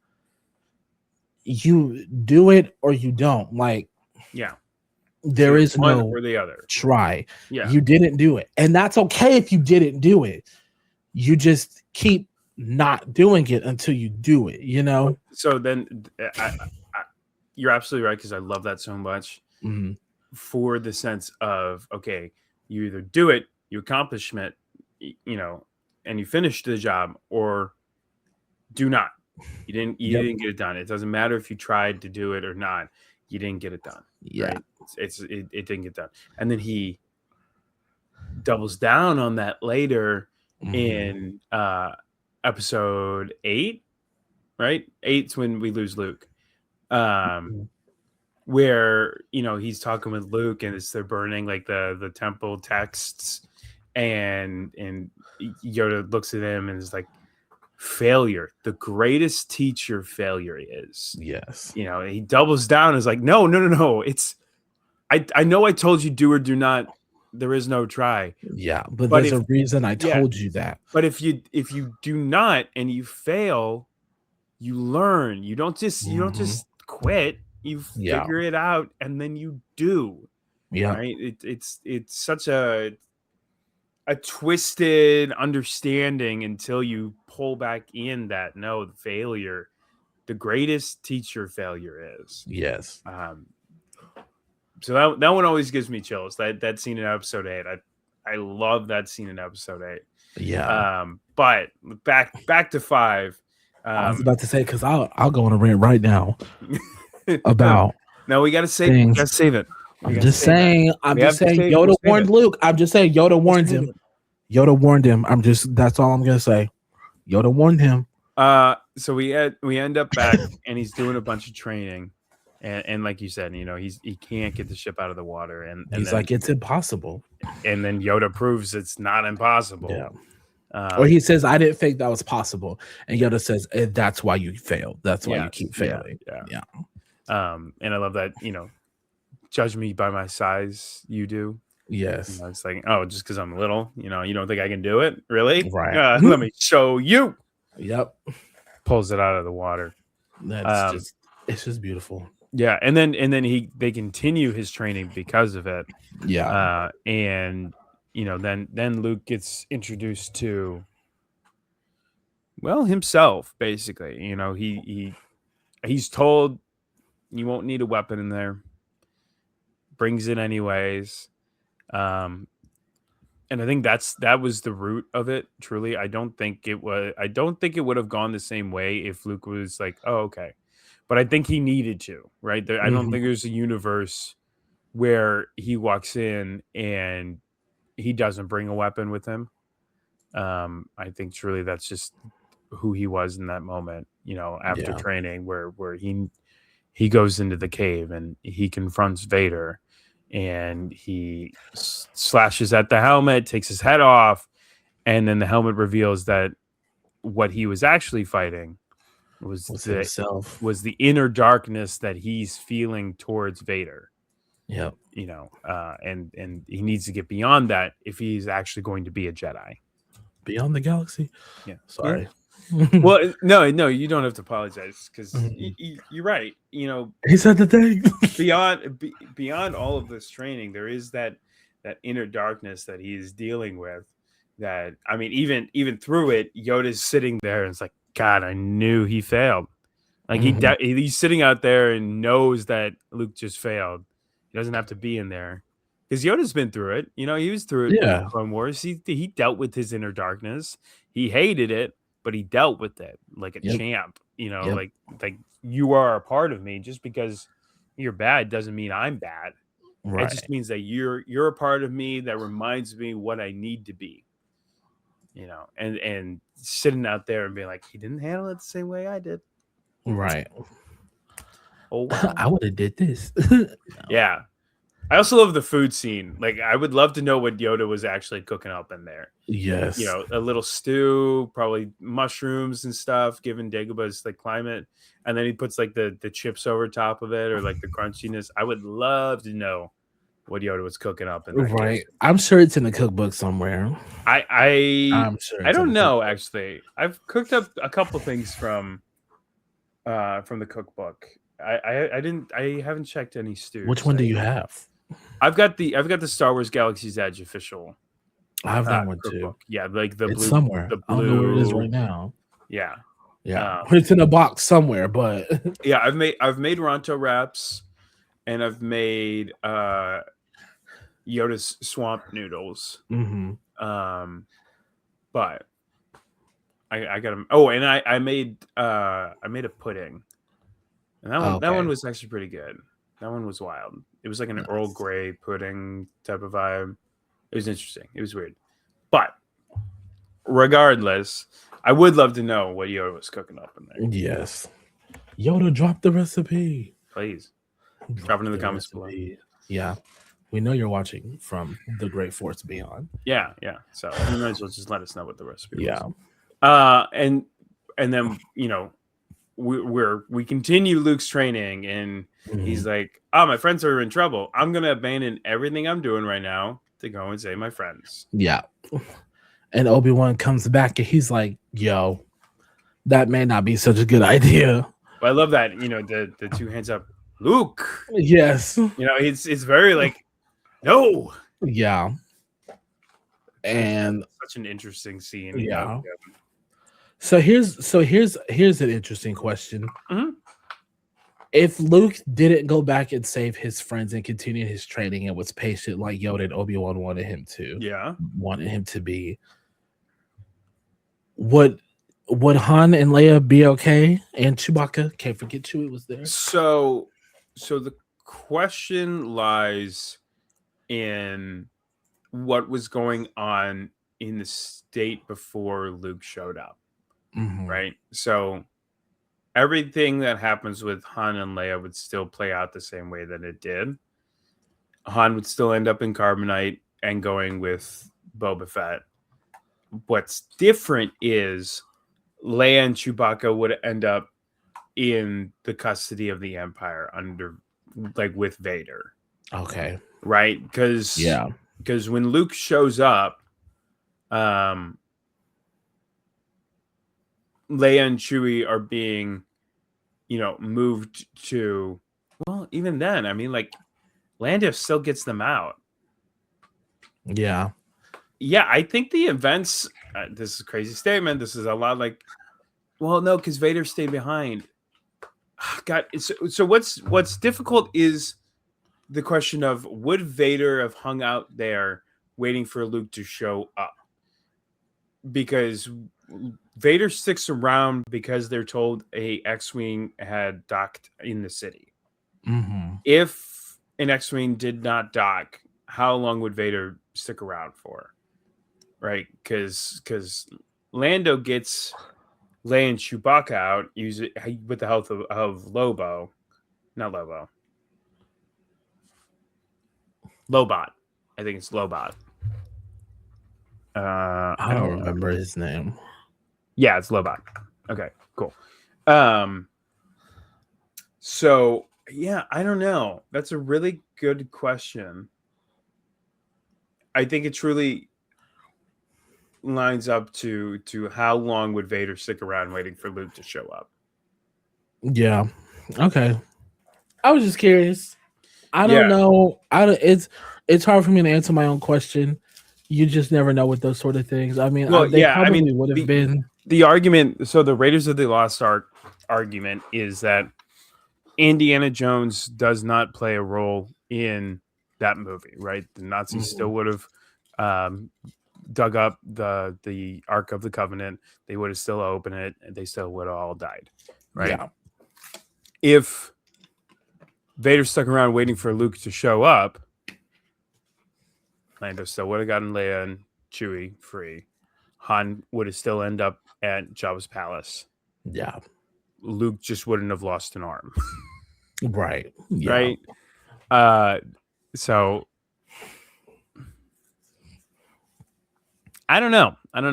you do it or you don't. Like, there is no one or the other. Try. Yeah. You didn't do it. And that's okay if you didn't do it. You just keep not doing it until you do it, you know? So then you're absolutely right, because I love that so much. Mm-hmm. For the sense of, okay, you either do it, you accomplish it, and you finish the job, or do not. You didn't get it done. It doesn't matter if you tried to do it or not. You didn't get it done. Yeah. Right? It didn't get done. And then he doubles down on that later in episode 8, right? 8's when we lose Luke. where he's talking with Luke and they're burning like the temple texts, and Yoda looks at him and is like, failure, the greatest teacher failure is. Yes. He doubles down and is like, no, it's I know I told you do or do not, there is no try. Yeah, but there's a reason I told you that. But if you do not and you fail, you learn. You don't just quit. You figure it out and then you do. Yeah. Right? It's such a twisted understanding until you pull back in that the failure, the greatest teacher failure is. Yes. So that one always gives me chills. That scene in episode 8. I love that scene in episode 8. Yeah. But back to 5. I was about to say, because I'll go on a rant right now about. No, we gotta save it. We gotta save it. I'm just saying. Yoda warned Luke. I'm just saying. Yoda warned him. Yoda warned him. That's all I'm gonna say. Yoda warned him. So we end up back, and he's doing a bunch of training, and like you said, he can't get the ship out of the water, and he's then, like, it's impossible. And then Yoda proves it's not impossible. Yeah. Or he says, I didn't think that was possible, and Yoda says, that's why you failed. That's why you keep failing. Yeah. And I love that. Judge me by my size, you do. Yes. It's like, just because I'm little, you don't think I can do it, really? Right. Let me show you. Yep. Pulls it out of the water. It's just beautiful. Yeah, and then they continue his training because of it. Yeah. And then Luke gets introduced to, well, himself, basically. He's told you won't need a weapon in there. Brings it anyways. And I think that was the root of it. Truly, I don't think it would have gone the same way if Luke was like, "Oh, okay," but I think he needed to. Right? I don't think there's a universe where he walks in and he doesn't bring a weapon with him. I think truly that's just who he was in that moment. After training, where he goes into the cave and he confronts Vader. And he slashes at the helmet, takes his head off, and then the helmet reveals that what he was actually fighting was himself. Was the inner darkness that he's feeling towards Vader. Yeah. And he needs to get beyond that if he's actually going to be a Jedi. Beyond the galaxy. Yeah. Sorry. Well, no, you don't have to apologize because you're right. He said the thing. beyond all of this training, there is that inner darkness that he's dealing with. That, I mean, even through it, Yoda's sitting there and it's like, God, I knew he failed. Like he's sitting out there and knows that Luke just failed. He doesn't have to be in there because Yoda's been through it. He was through it. Yeah. In Clone Wars. He dealt with his inner darkness. He hated it, but he dealt with it like a champ. Like you are a part of me. Just because you're bad doesn't mean I'm bad. Right. It just means that you're a part of me that reminds me what I need to be. And sitting out there and being like, he didn't handle it the same way I did. Right. Oh, wow. I would have did this. Yeah. I also love the food scene. Like, I would love to know what Yoda was actually cooking up in there. Yes. A little stew, probably mushrooms and stuff, given Dagobah's like climate. And then he puts like the chips over top of it or like the crunchiness. I would love to know what Yoda was cooking up in that. Right. Case. I'm sure it's in the cookbook somewhere. I'm sure. I don't know, actually. I've cooked up a couple things from the cookbook. I haven't checked any stews. Which one do you have? I've got the Star Wars Galaxy's Edge official. I have that one cookbook. too. Yeah, like the it's blue somewhere. The blue, I don't know where it is right now. Yeah. Yeah. It's in a box somewhere, but yeah, I've made Ronto wraps and I've made Yoda's swamp noodles. Mm-hmm. But I got them. Oh, and I made a pudding. And that one was actually pretty good. That one was wild. It was like an Earl Grey pudding type of vibe. It was interesting. It was weird. But regardless, I would love to know what Yoda was cooking up in there. Yes. Yoda, drop the recipe. Please. Drop it in the comments below. Yeah, we know you're watching from the Great Force Beyond. Yeah. So you might as well just let us know what the recipe was. And then we continue Luke's training, and he's like, "Oh, my friends are in trouble. I'm gonna abandon everything I'm doing right now to go and save my friends." Yeah, and Obi-Wan comes back, and he's like, "Yo, that may not be such a good idea." But I love that the two hands up, Luke. Yes, it's very like, no. Yeah, and such an interesting scene. Yeah. So here's an interesting question. Mm-hmm. If Luke didn't go back and save his friends and continue his training and was patient like Yoda and Obi-Wan wanted him to be, would Han and Leia be okay? And Chewbacca, can't forget Chewie was there. So the question lies in what was going on in the state before Luke showed up. Right? So everything that happens with Han and Leia would still play out the same way that it did. Han would still end up in Carbonite and going with Boba Fett. What's different is Leia and Chewbacca would end up in the custody of the Empire with Vader. Okay. Right? Because when Luke shows up, Leia and Chewie are being, moved to. Well, even then, I mean, like, Lando still gets them out. Yeah. Yeah, I think the events. This is a crazy statement. This is a lot like. Well, no, because Vader stayed behind. God, so what's difficult is the question of, would Vader have hung out there waiting for Luke to show up? Because Vader sticks around because they're told a X-Wing had docked in the city. If an X-Wing did not dock, how long would Vader stick around for? Right? Because Lando gets Leia and Chewbacca out with the help of Lobot. Lobot. I think it's Lobot. I don't remember his name. Yeah, it's Lobot. Okay, cool. So yeah, I don't know. That's a really good question. I think it truly lines up to how long would Vader stick around waiting for Luke to show up. Yeah. Okay. I was just curious. I don't know. It's hard for me to answer my own question. You just never know with those sort of things. I mean, would have been the argument. So the Raiders of the Lost Ark argument is that Indiana Jones does not play a role in that movie, right? The Nazis still would have dug up the Ark of the Covenant. They would have still opened it, and they still would have all died, right? Yeah. If Vader stuck around waiting for Luke to show up, Lando still would have gotten Leia and Chewie free. Han would have still end up at Jabba's palace. Yeah. Luke just wouldn't have lost an arm. Right. Yeah. Right. So I don't know. And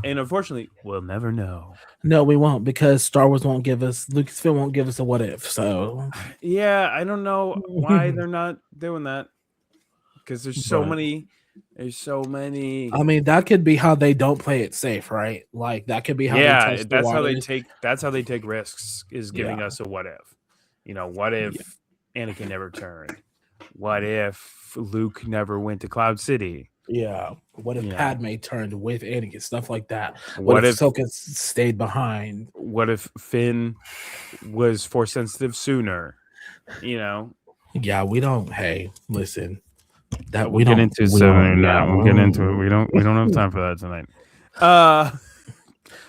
unfortunately, we'll never know. No, we won't, because Star Wars won't give us, Lucasfilm won't give us a what if. So yeah, I don't know why they're not doing that. Because there's so many. I mean, that could be how they don't play it safe, right? Like that could be how. Yeah, that's how they take. That's how they take risks. Is giving us a what if. What if Anakin never turned? What if Luke never went to Cloud City? Yeah. What if Padme turned with Anakin? Stuff like that. What if Ahsoka stayed behind? What if Finn was Force sensitive sooner? Yeah, we don't. Hey, listen. That we'll get into seven. We'll get into it. We don't have time for that tonight.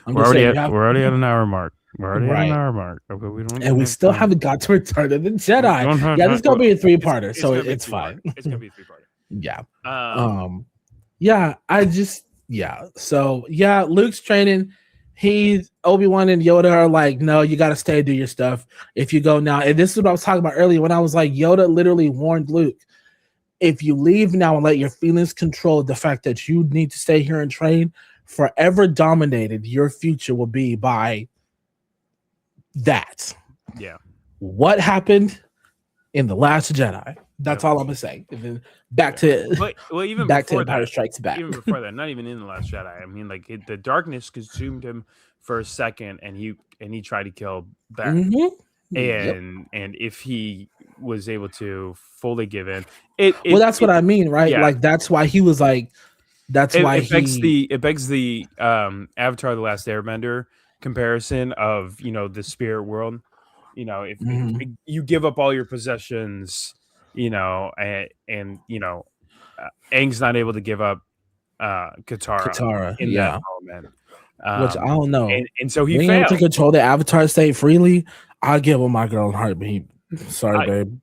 We're already at an hour mark. Okay, we still haven't got to Return of the Jedi. This is gonna be a 3-parter, so it's fine. It's gonna be a 3-parter. So Luke's training. Obi-Wan and Yoda are like, no, you got to stay, do your stuff. If you go now, and this is what I was talking about earlier when I was like, Yoda literally warned Luke, if you leave now and let your feelings control the fact that you need to stay here and train, forever dominated, your future will be by that. Yeah. What happened in The Last Jedi? That's all I'm gonna say. And then back to even back to before Empire that, Strikes Back. even before that, not even in The Last Jedi. I mean, like the darkness consumed him for a second, and he tried to kill Ben. And if he was able to fully give in, that's what I mean, right? Yeah. Like that's why he was like, that's why it begs the Avatar: The Last Airbender comparison of the spirit world. If you give up all your possessions, and Aang's not able to give up Katara in that moment. Which I don't know. And so he being failed. able to control the Avatar state freely, I'll give him my girl in heartbeat. Sorry, babe.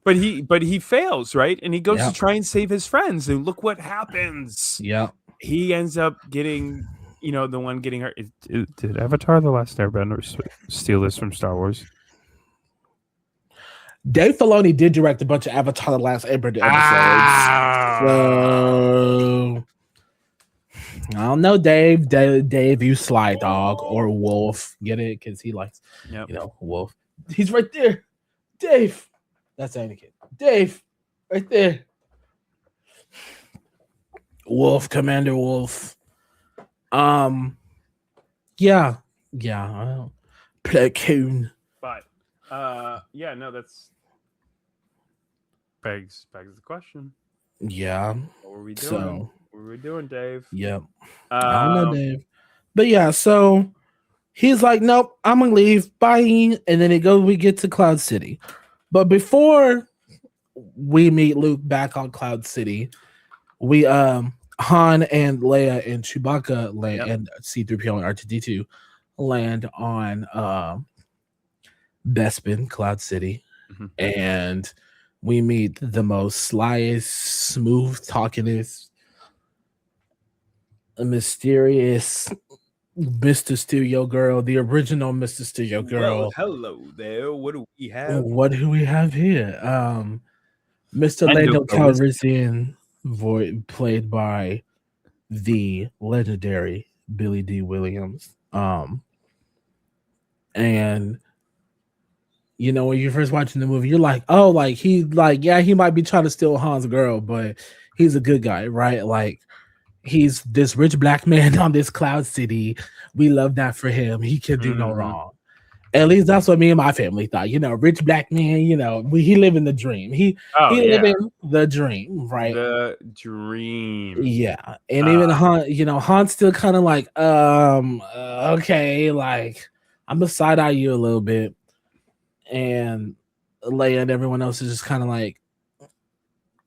But he fails, right? And he goes to try and save his friends, and look what happens. Yeah. He ends up getting, the one getting hurt. Did Avatar: The Last Airbender steal this from Star Wars? Dave Filoni did direct a bunch of Avatar: The Last Airbender episodes. So I don't know, Dave. Dave, you sly dog or wolf. Get it? Because he likes, wolf. He's right there. Dave. That's Anakin. Dave. Right there. Wolf, Commander Wolf. Yeah. Platoon. But that's begs the question. Yeah. What were we doing? What were we doing, Dave? Yep. I don't know, Dave. But yeah, so he's like, nope, I'm gonna leave. Bye. And then we get to Cloud City. But before we meet Luke back on Cloud City, we Han and Leia and Chewbacca land and C-3PO and R2-D2 land on Bespin, Cloud City. And we meet the most slyest, smooth talkingest, mysterious Mr. Studio Girl, the original Mr. Studio Girl. Well, hello there. What do we have? What do we have here? Mr. Lando Calrissian, played by the legendary Billy D. Williams. And when you're first watching the movie, you're like, oh, like he might be trying to steal Han's girl, but he's a good guy, right? Like he's this rich black man on this Cloud City. We love that for him. He can do no wrong. At least that's what me and my family thought. rich black man. He living the dream. He living the dream, right? The dream. Yeah, and even Han, Han's still kind of like, okay, like I'm gonna side eye you a little bit, and Leia and everyone else is just kind of like,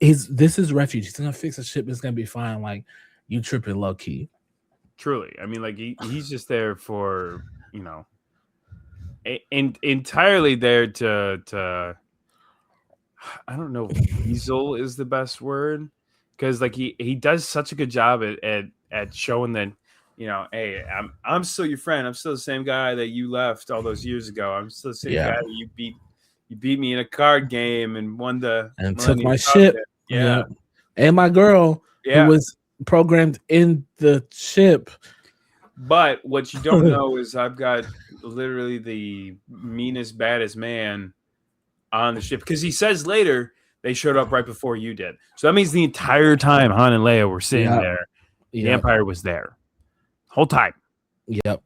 this is refuge. He's gonna fix the ship. It's gonna be fine. Like you tripping low key. Truly, I mean, like he's just there for entirely there to I don't know if weasel is the best word, because like he does such a good job at showing that hey, I'm still your friend. I'm still the same guy that you left all those years ago. I'm still the same guy that you beat me in a card game and won and took my ship. And my girl who was programmed in the ship. But what you don't know is I've got literally the meanest, baddest man on the ship, because he says later they showed up right before you did. So that means the entire time Han and Leia were sitting there, the Empire was there, whole time. Yep,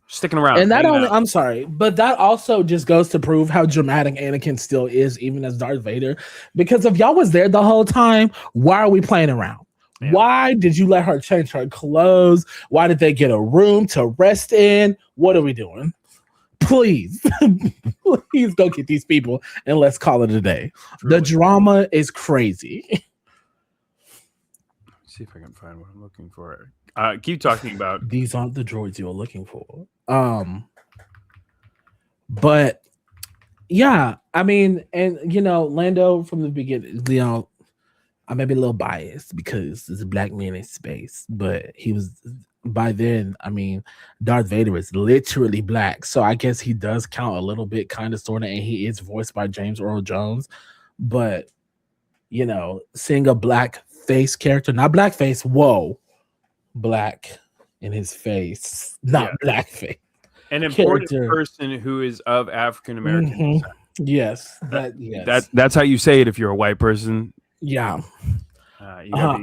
sticking around. And I'm sorry, but that also just goes to prove how dramatic Anakin still is, even as Darth Vader. Because if y'all was there the whole time, why are we playing around? Yeah. Why did you let her change her clothes? Why did they get a room to rest in? What are we doing? Please, please go get these people and let's call it a day. Truly. The drama is crazy. Let's see if I can find what I'm looking for. Keep talking about. These aren't the droids you're looking for. But yeah, I mean, and Lando from the beginning, I may be a little biased because there's a black man in space, but he was by then. I mean, Darth Vader is literally black, so I guess he does count a little bit, kind of, sort of, and he is voiced by James Earl Jones. But seeing a black face character, not blackface, whoa, black in his face, not blackface. An important person who is of African American descent. Yes, that's how you say it if you're a white person. Yeah.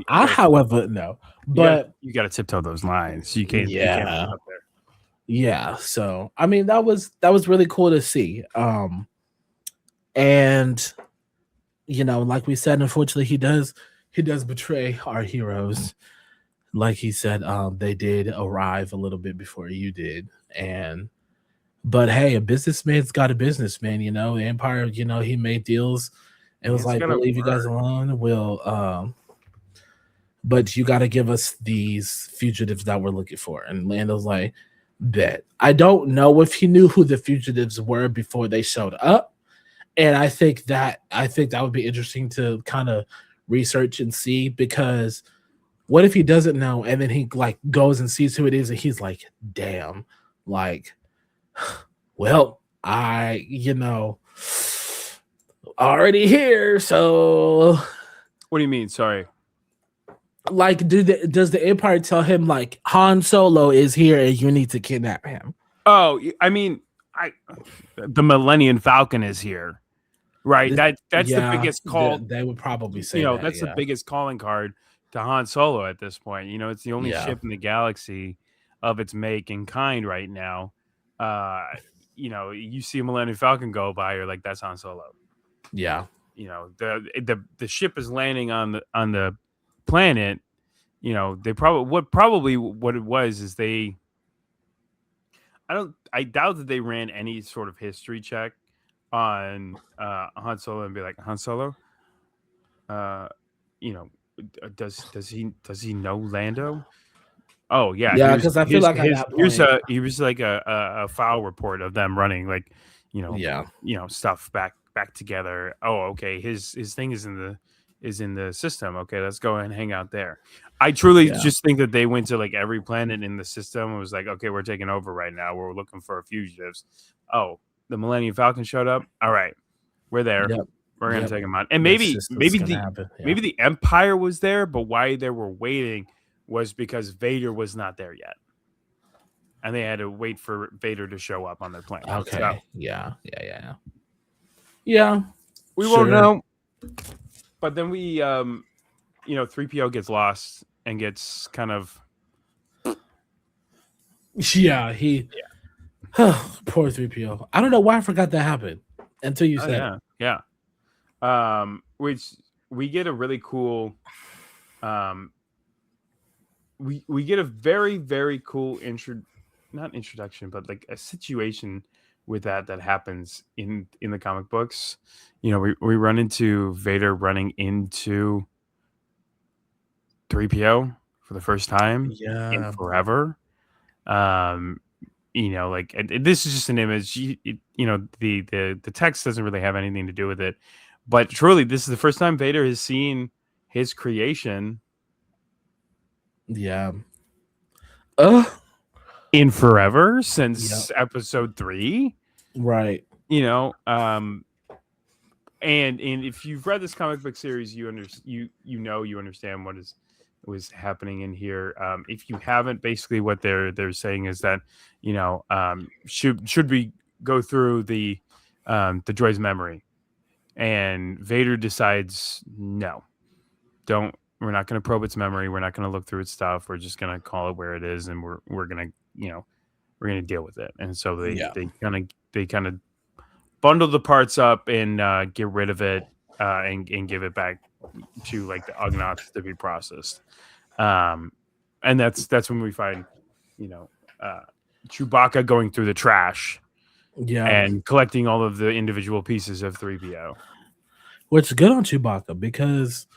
However, no, but you got to tiptoe those lines. You can't. Yeah. You can't put up there. Yeah. So I mean, that was really cool to see. And like we said, unfortunately, he does betray our heroes. Like he said, they did arrive a little bit before you did, but hey, a businessman's got a businessman. The Empire. He made deals. It was like, we'll leave you guys alone. But you got to give us these fugitives that we're looking for. And Lando's like, bet. I don't know if he knew who the fugitives were before they showed up. And I think that would be interesting to kind of research and see, because what if he doesn't know and then he like goes and sees who it is and he's like, damn, like, well, I already here, so what do you mean? Sorry. Like, does the Empire tell him like Han Solo is here and you need to kidnap him? Oh, I mean, the Millennium Falcon is here, right? That's the biggest call. They would probably say that's the biggest calling card to Han Solo at this point. It's the only ship in the galaxy of its make and kind right now. You see a Millennium Falcon go by, you're like, that's Han Solo. Yeah. The ship is landing on the planet. They probably what it was is I doubt that they ran any sort of history check on Han Solo and be like, Han Solo, does he know Lando? Oh yeah, yeah. Because I feel like he was like a file report of them running like, stuff back together. Oh, okay, his thing is in the system. Okay, let's go and hang out there. I truly just think that they went to like every planet in the system and was like, okay, we're taking over right now. We're looking for fugitives. Oh, the Millennium Falcon showed up. All right, we're there. Yep. We're gonna take them out. And maybe the Empire was there, but why they were waiting was because Vader was not there yet, and they had to wait for Vader to show up on their planet. Okay. So, yeah. We won't know. But then we, 3PO gets lost and gets kind of. Yeah, poor 3PO. I don't know why I forgot that happened until you said it. Yeah. Which we get a really cool, we get a very, very cool not introduction, but like a situation with that happens in the comic books. We run into Vader running into 3PO for the first time in forever. Like, this is just an image. The text doesn't really have anything to do with it, but truly, this is the first time Vader has seen his creation. Yeah. In forever since episode 3. Right. And if you've read this comic book series, you understand what was happening in here. If you haven't, basically what they're saying is that should we go through the droid's memory, and Vader decides no, don't. We're not going to probe its memory. We're not going to look through its stuff. We're just going to call it where it is, and we're going to deal with it. And so they kind of bundle the parts up and get rid of it and give it back to like the Ugnaughts to be processed. And that's when we find Chewbacca going through the trash and collecting all of the individual pieces of 3PO. Which is good on Chewbacca, because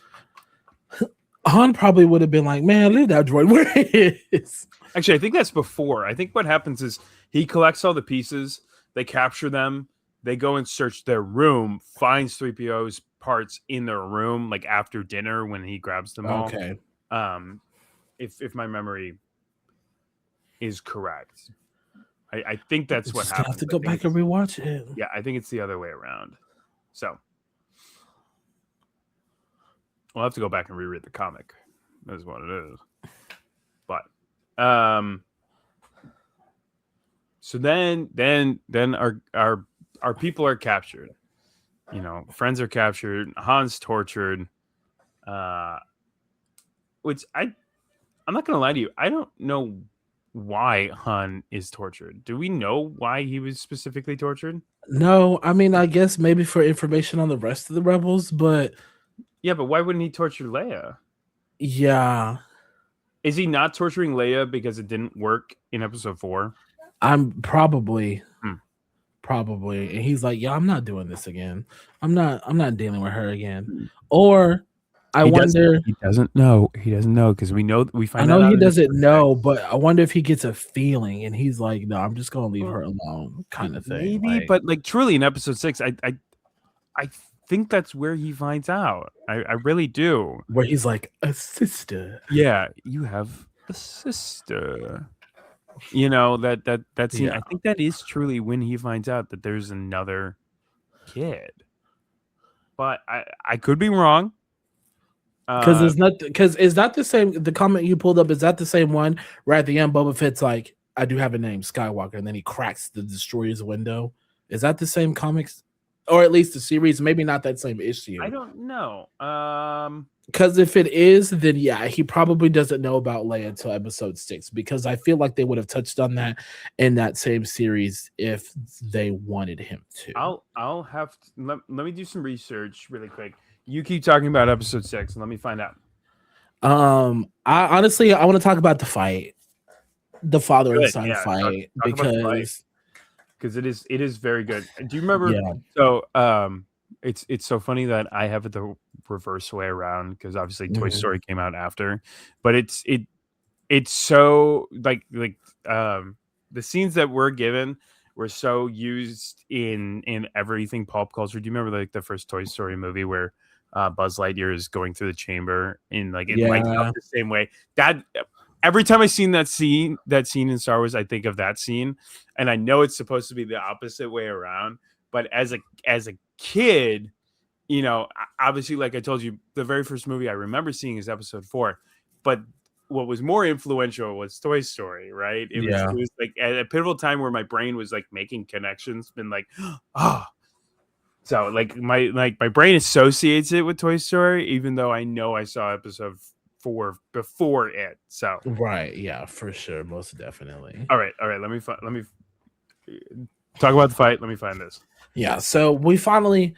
Han probably would have been like, man, leave that droid where it is. Actually, I think that's before. I think what happens is he collects all the pieces, they capture them, they go and search their room, finds 3PO's parts in their room, like after dinner when he grabs them all. Okay. If my memory is correct, I think that's what Just gonna have happens. to go back and rewatch it. Yeah, I think it's the other way around. So we'll have to go back and reread the comic. That's what it is. But so then our people are captured. Friends are captured. Han's tortured. Which I'm not gonna lie to you. I don't know why Han is tortured. Do we know why he was specifically tortured? No, I mean, I guess maybe for information on the rest of the rebels, but yeah, but why wouldn't he torture Leia? Yeah. Is he not torturing Leia because it didn't work in episode 4? I'm probably. Probably. And he's like, yeah, I'm not doing this again. I'm not dealing with her again. Or I wonder. He doesn't know. He doesn't know because we find. I know he doesn't know, but I wonder if he gets a feeling and he's like, no, I'm just gonna leave her alone, kind of thing. Maybe, but like truly in episode 6, I think that's where he finds out. I really do. Where he's like, a sister. Yeah, you have a sister. That scene. Yeah. I think that is truly when he finds out that there's another kid. But I could be wrong. Because it's not. Because is that the same? The comment you pulled up, is that the same one where at the end Boba Fett's like, I do have a name, Skywalker, and then he cracks the destroyer's window? Is that the same comics, or at least the series? Maybe not that same issue. I don't know. Because if it is, then yeah, he probably doesn't know about Leia until episode 6. Because I feel like they would have touched on that in that same series if they wanted him to. I'll have to, let me do some research really quick. You keep talking about episode 6, and let me find out. I honestly want to talk about the fight, the father and son fight, because it is very good. Do you remember? Yeah. So it's so funny that I have it the reverse way around because obviously Toy Story came out after, but it's so like the scenes that we're given were so used in everything pop culture. Do you remember like the first Toy Story movie where Buzz Lightyear is going through the chamber and like it lights up the same way? That every time I seen that scene in Star Wars, I think of that scene, and I know it's supposed to be the opposite way around. But as a kid, obviously, like I told you, the very first movie I remember seeing is episode 4. But what was more influential was Toy Story, right? It was like at a pivotal time where my brain was like making connections, been like, so like my brain associates it with Toy Story, even though I know I saw episode 4 before it. So right, yeah, for sure, most definitely. All right. Let me talk about the fight. Let me find this. Yeah, so we finally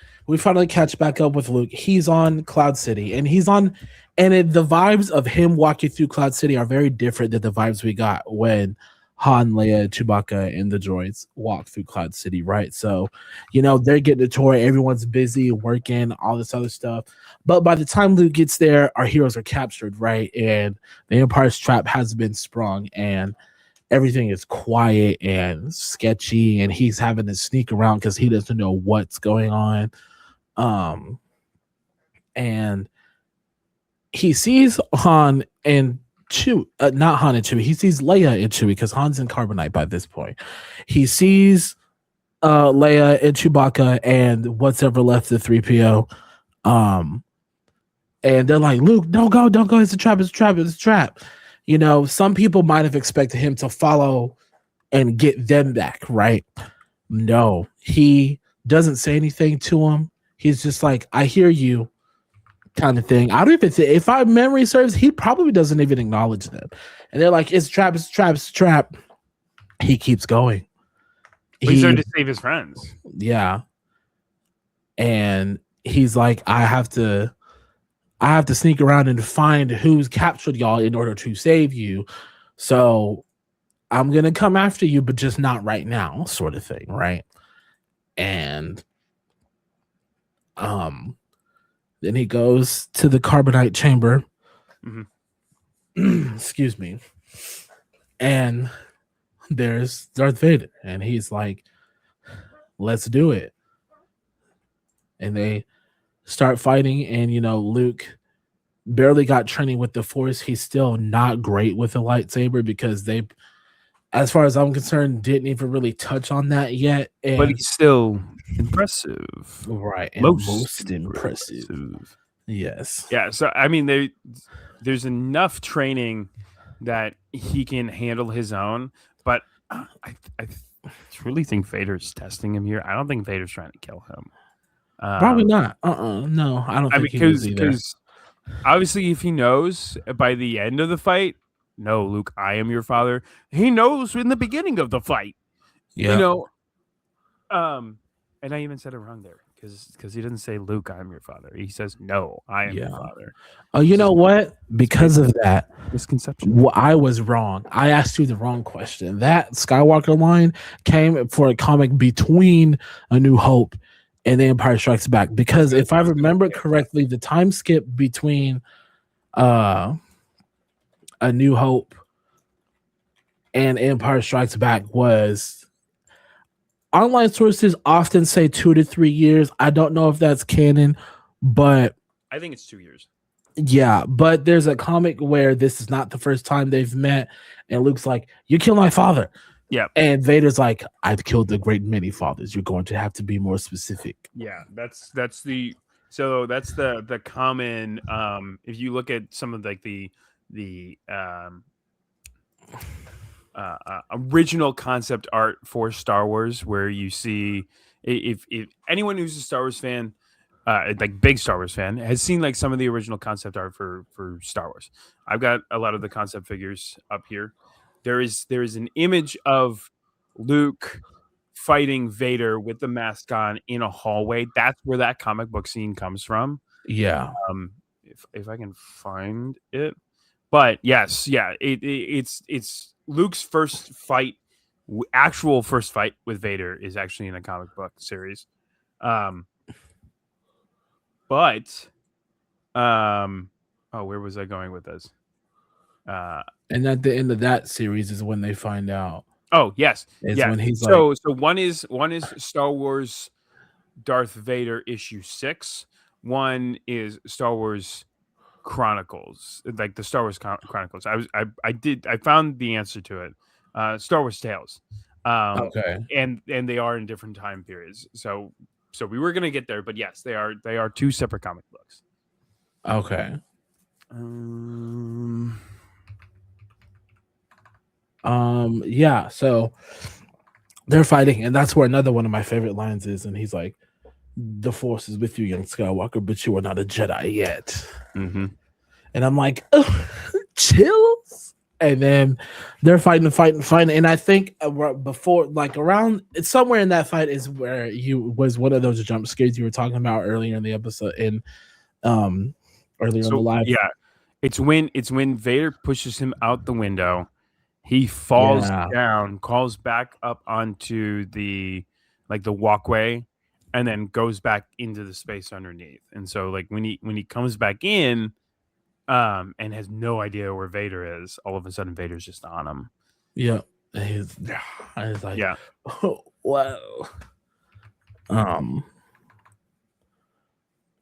catch back up with Luke. He's on Cloud City, and the vibes of him walking through Cloud City are very different than the vibes we got when Han, Leia, Chewbacca, and the droids walk through Cloud City, right? So, they're getting a tour. Everyone's busy working, all this other stuff. But by the time Luke gets there, our heroes are captured, right? And the Empire's trap has been sprung, and everything is quiet and sketchy, and he's having to sneak around because he doesn't know what's going on. And he sees Han and Chewie, not Han and Chewie. He sees Leia and Chewie because Han's in carbonite by this point. He sees Leia and Chewbacca and what's ever left of 3PO. And they're like, Luke, don't go. It's a trap. Some people might have expected him to follow and get them back, right? No, he doesn't say anything to him. He's just like, I hear you, kind of thing. I don't even think, if my memory serves, he probably doesn't even acknowledge them. And they're like, it's a trap. He keeps going. He's there to save his friends. Yeah. And he's like, I have to sneak around and find who's captured y'all in order to save you. So I'm going to come after you, but just not right now, sort of thing, right? And then he goes to the carbonite chamber. Mm-hmm. Excuse me. And there's Darth Vader, and he's like, let's do it. And they start fighting, and Luke barely got training with the Force. He's still not great with a lightsaber because they, as far as I'm concerned, didn't even really touch on that yet. But And he's still impressive. right, and Most most impressive. Yes. Yeah, so I mean, there's enough training that he can handle his own, but I truly think Vader's testing him here. I don't think Vader's trying to kill him. Probably not. No, I don't think he is either. Because obviously, if he knows by the end of the fight, no, Luke, I am your father. He knows in the beginning of the fight. Yeah. And I even said it wrong there because he doesn't say, Luke, I'm your father. He says, no, I am your father. Oh, you know what? Because of that misconception, I was wrong. I asked you the wrong question. That Skywalker line came for a comic between A New Hope and The Empire Strikes Back. Because if I remember correctly, the time skip between A New Hope and Empire Strikes Back was... Online sources often say 2 to 3 years. I don't know if that's canon, but I think it's 2 years. Yeah, but there's a comic where this is not the first time they've met, and Luke's like, "You killed my father." Yeah, and Vader's like, "I've killed a great many fathers. You're going to have to be more specific." Yeah, that's the common. If you look at some of like the original concept art for Star Wars, where you see if anyone who's a Star Wars fan, like big Star Wars fan, has seen like some of the original concept art for Star Wars. I've got a lot of the concept figures up here. There is an image of Luke fighting Vader with the mask on in a hallway. That's where that comic book scene comes from. Yeah. If I can find it, but yes, yeah, it's Luke's first fight, actual first fight with Vader is actually in a comic book series. But where was I going with this? And at the end of that series is when they find out. Oh, yes. Yeah. When he's so one is Star Wars Darth Vader issue 6. One is Star Wars Chronicles, like the Star Wars Chronicles. I found the answer to it. Star Wars Tales. Okay. And they are in different time periods. So we were gonna get there, but yes, they are 2 separate comic books. Okay. Yeah, so they're fighting, and that's where another one of my favorite lines is, and he's like, "The Force is with you, young Skywalker, but you are not a Jedi yet." Mm-hmm. And I'm like, chills. And then they're fighting, and I think before, like around, it's somewhere in that fight is where was one of those jump scares you were talking about earlier in the episode, earlier in the live. Yeah, it's when Vader pushes him out the window. He falls down, crawls back up onto the walkway, and then goes back into the space underneath. And so like when he comes back in, and has no idea where Vader is, all of a sudden Vader's just on him. Yeah. He's like, yeah. Oh, whoa.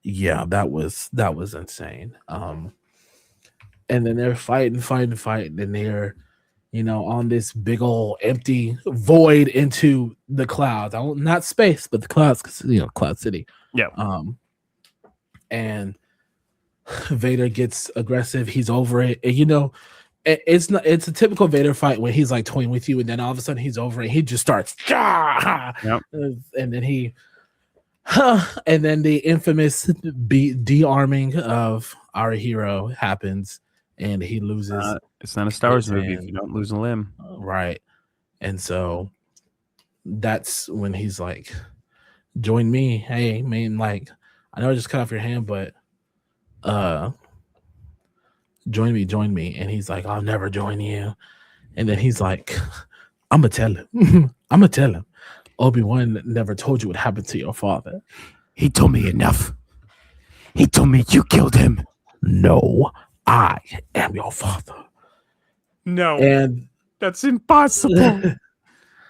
Yeah, that was insane. And then they're fighting, and they're on this big old empty void into the clouds. Not space, but the clouds, because Cloud City. Yeah. And Vader gets aggressive. He's over it. And, it's a typical Vader fight when he's like toying with you, and then all of a sudden he's over it. He just starts, yep. And then and then the infamous de-arming of our hero happens, and he loses. It's not a Star Wars movie if you don't lose a limb. Right. And so that's when he's like, join me. Hey, man, like, I know I just cut off your hand, but join me. And he's like, I'll never join you. And then he's like, I'm going to tell him. Obi-Wan never told you what happened to your father. He told me enough. He told me you killed him. No, I am your father. No, and that's impossible.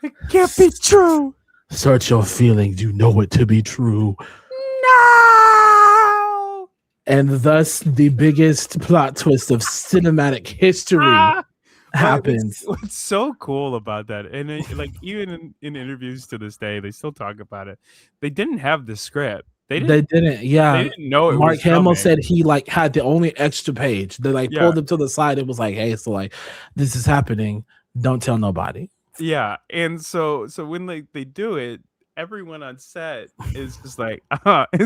It can't be true. Search your feelings. You know it to be true. and thus the biggest plot twist of cinematic history happens. What's so cool about that, and like even in interviews to this day, they still talk about it. They didn't have the script. They didn't, yeah. didn't know it Mark was Hamill coming. said he like had the only extra page. They like pulled him to the side. It was like, hey, so like this is happening. Don't tell nobody. Yeah, and so when they do it, everyone on set is just like,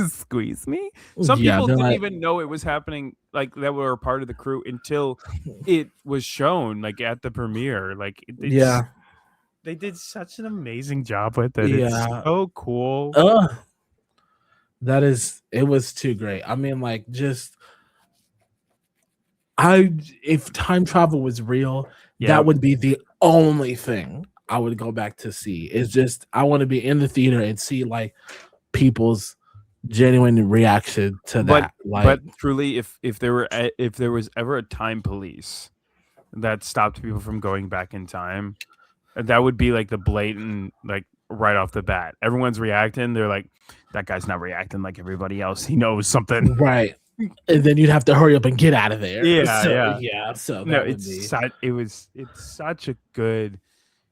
squeeze me. Some Yeah, people they're didn't like, even know it was happening, like that were a part of the crew until it was shown, like at the premiere. Like yeah, they did such an amazing job with it. It's yeah. so cool. It was too great. I mean, like, just if time travel was real, that would be the only thing I would go back to see. It's just I want to be in the theater and see like people's genuine reaction to that. But truly, if there was ever a time police that stopped people from going back in time, that would be like the blatant, like right off the bat. Everyone's reacting. They're like, that guy's not reacting like everybody else. He knows something. Right. And then you'd have to hurry up and get out of there. Yeah. So No, that would be it's such a good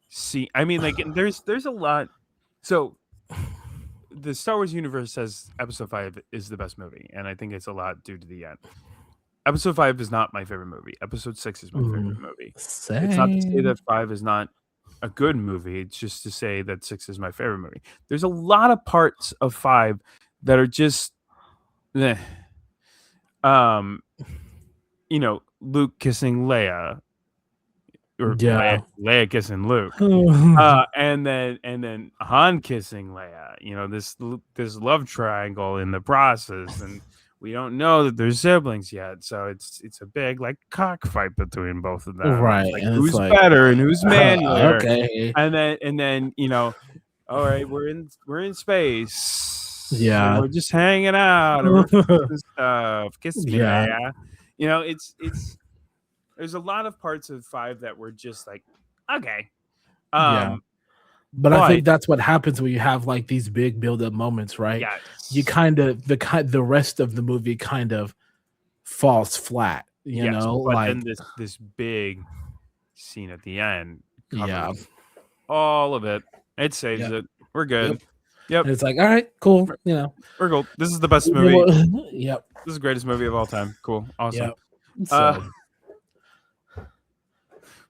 scene. I mean, like there's a lot. So the Star Wars universe says Episode 5 is the best movie, and I think it's a lot due to the end. Episode 5 is not my favorite movie. Episode 6 is my favorite movie. same. It's not to say that 5 is not a good movie. It's just to say that 6 is my favorite movie. There's a lot of parts of 5 that are just Luke kissing Leia, or Leia kissing Luke, and then Han kissing Leia. This love triangle in the process, and we don't know that they're siblings yet, so it's a big like cockfight between both of them. Right, like, and who's better and who's manlier? Okay, and then all right, we're in space. Yeah, we're just hanging out and we're stuff. Kiss me, Leia. It's there's a lot of parts of 5 that were just like, okay. But I think that's what happens when you have like these big build-up moments, right? Yes. You kind of the rest of the movie kind of falls flat, you know. But like then this big scene at the end covers all of it. It saves it. We're good. Yep. And it's like, all right, cool. We're cool. This is the best movie. Yep. This is the greatest movie of all time. Cool. Awesome. Yep.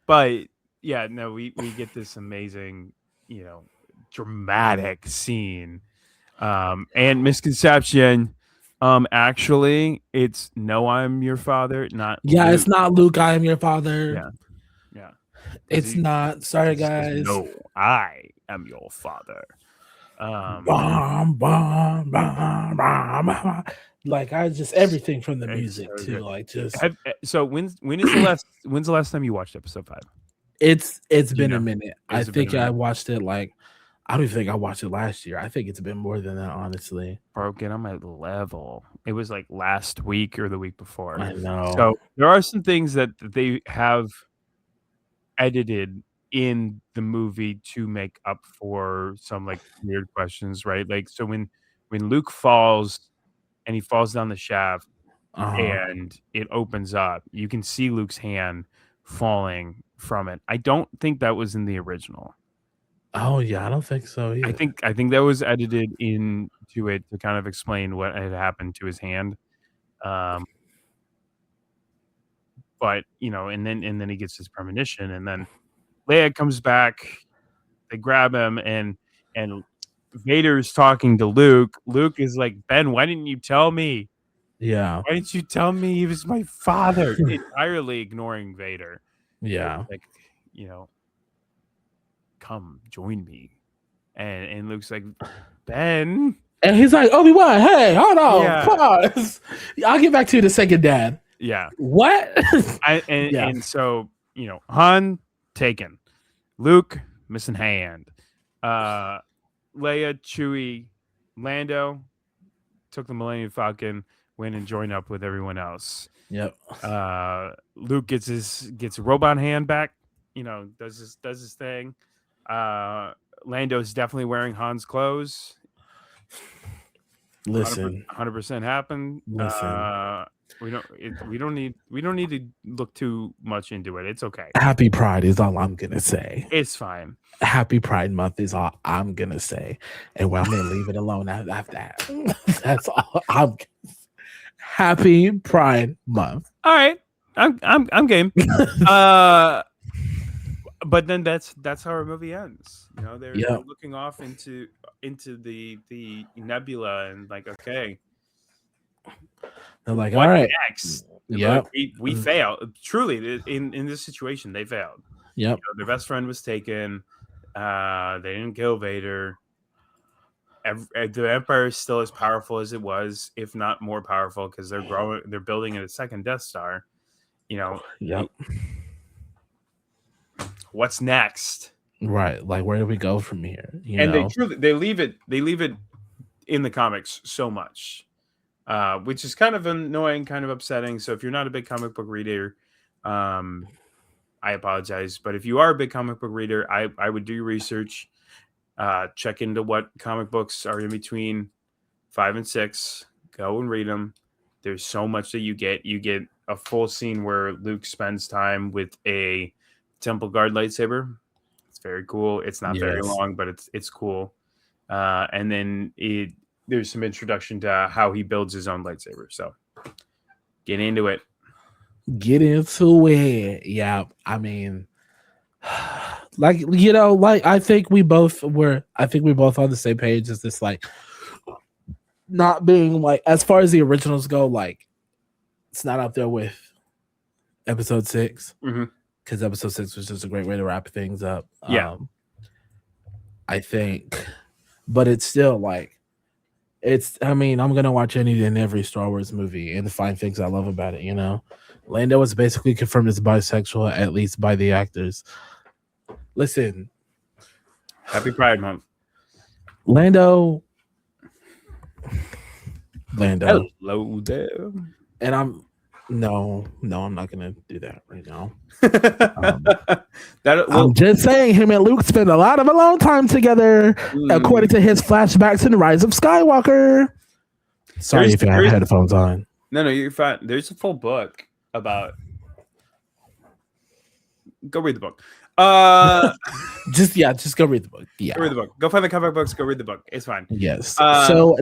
But yeah, no, we get this amazing, dramatic scene. And misconception. Actually, it's no, I'm your father, not Luke. Luke. It's not Luke, I am your father. Yeah. It's not. Sorry, guys. No, I am your father. Like I just everything from the music so too. Like just so when's the last time you watched episode 5? It's been a minute. I think I watched it like I don't even think I watched it last year. I think it's been more than that, honestly. Bro, get on my level. It was like last week or the week before. I know. So there are some things that they have edited in the movie to make up for some like weird questions, right? Like so when Luke falls and he falls down the shaft and it opens up, you can see Luke's hand falling from it. I don't think that was in the original. Oh yeah, I don't think so either. I think that was edited into it to kind of explain what had happened to his hand. But and then he gets his premonition, and then Leia comes back. They grab him, and Vader's talking to Luke. Luke is like, Ben, why didn't you tell me? Yeah. Why didn't you tell me he was my father? Entirely ignoring Vader. Yeah. Like, come join me. And Luke's like, Ben. And he's like, Obi-Wan, hey, hold on. Pause. I'll get back to you in a second, Dad. Yeah. What? And so, Han taken. Luke missing hand. Leia, Chewie, Lando took the Millennium Falcon, went and joined up with everyone else. Yep. Luke gets a robot hand back. Does his thing. Lando's definitely wearing Han's clothes. Listen, 100% happened. listen. We don't need to look too much into it. It's okay. Happy Pride is all I'm gonna say. It's fine. Happy Pride Month is all I'm gonna say, and I'm gonna leave it alone after that. That's all. Happy Pride Month. All right, I'm game. But then that's how our movie ends. They're Yep. looking off into the nebula and like, okay, They're like, what all right. next? Yep. We failed. Truly, in this situation, they failed. Yep. Their best friend was taken. They didn't kill Vader. The Empire is still as powerful as it was, if not more powerful, because they're building a second Death Star. Yep. What's next? Right. Like, where do we go from here? They leave it in the comics so much, which is kind of annoying, kind of upsetting. So if you're not a big comic book reader, I apologize. But if you are a big comic book reader, I would do your research, check into what comic books are in between 5 and 6. Go and read them. There's so much that you get. You get a full scene where Luke spends time with a Temple Guard lightsaber. It's very cool. It's not very long, but it's cool. And then there's some introduction to how he builds his own lightsaber. So get into it. Get into it. Yeah. I mean, like I think we both on the same page as this, like, not being like, as far as the originals go, like, it's not up there with episode 6. Because episode 6 was just a great way to wrap things up. Yeah. I think, but it's still like, I'm going to watch any and every Star Wars movie and find things I love about it, Lando was basically confirmed as bisexual, at least by the actors. Listen. Happy Pride Month. Lando. Hello there. And I'm not gonna do that right now. I'm just saying, him and Luke spend a lot of alone time together, according to his flashbacks in The Rise of Skywalker. Sorry if you have headphones on. No, you're fine. There's a full book about. Go read the book. Just go read the book. Yeah, go read the book. Go find the comic books. Go read the book. It's fine. Yes. So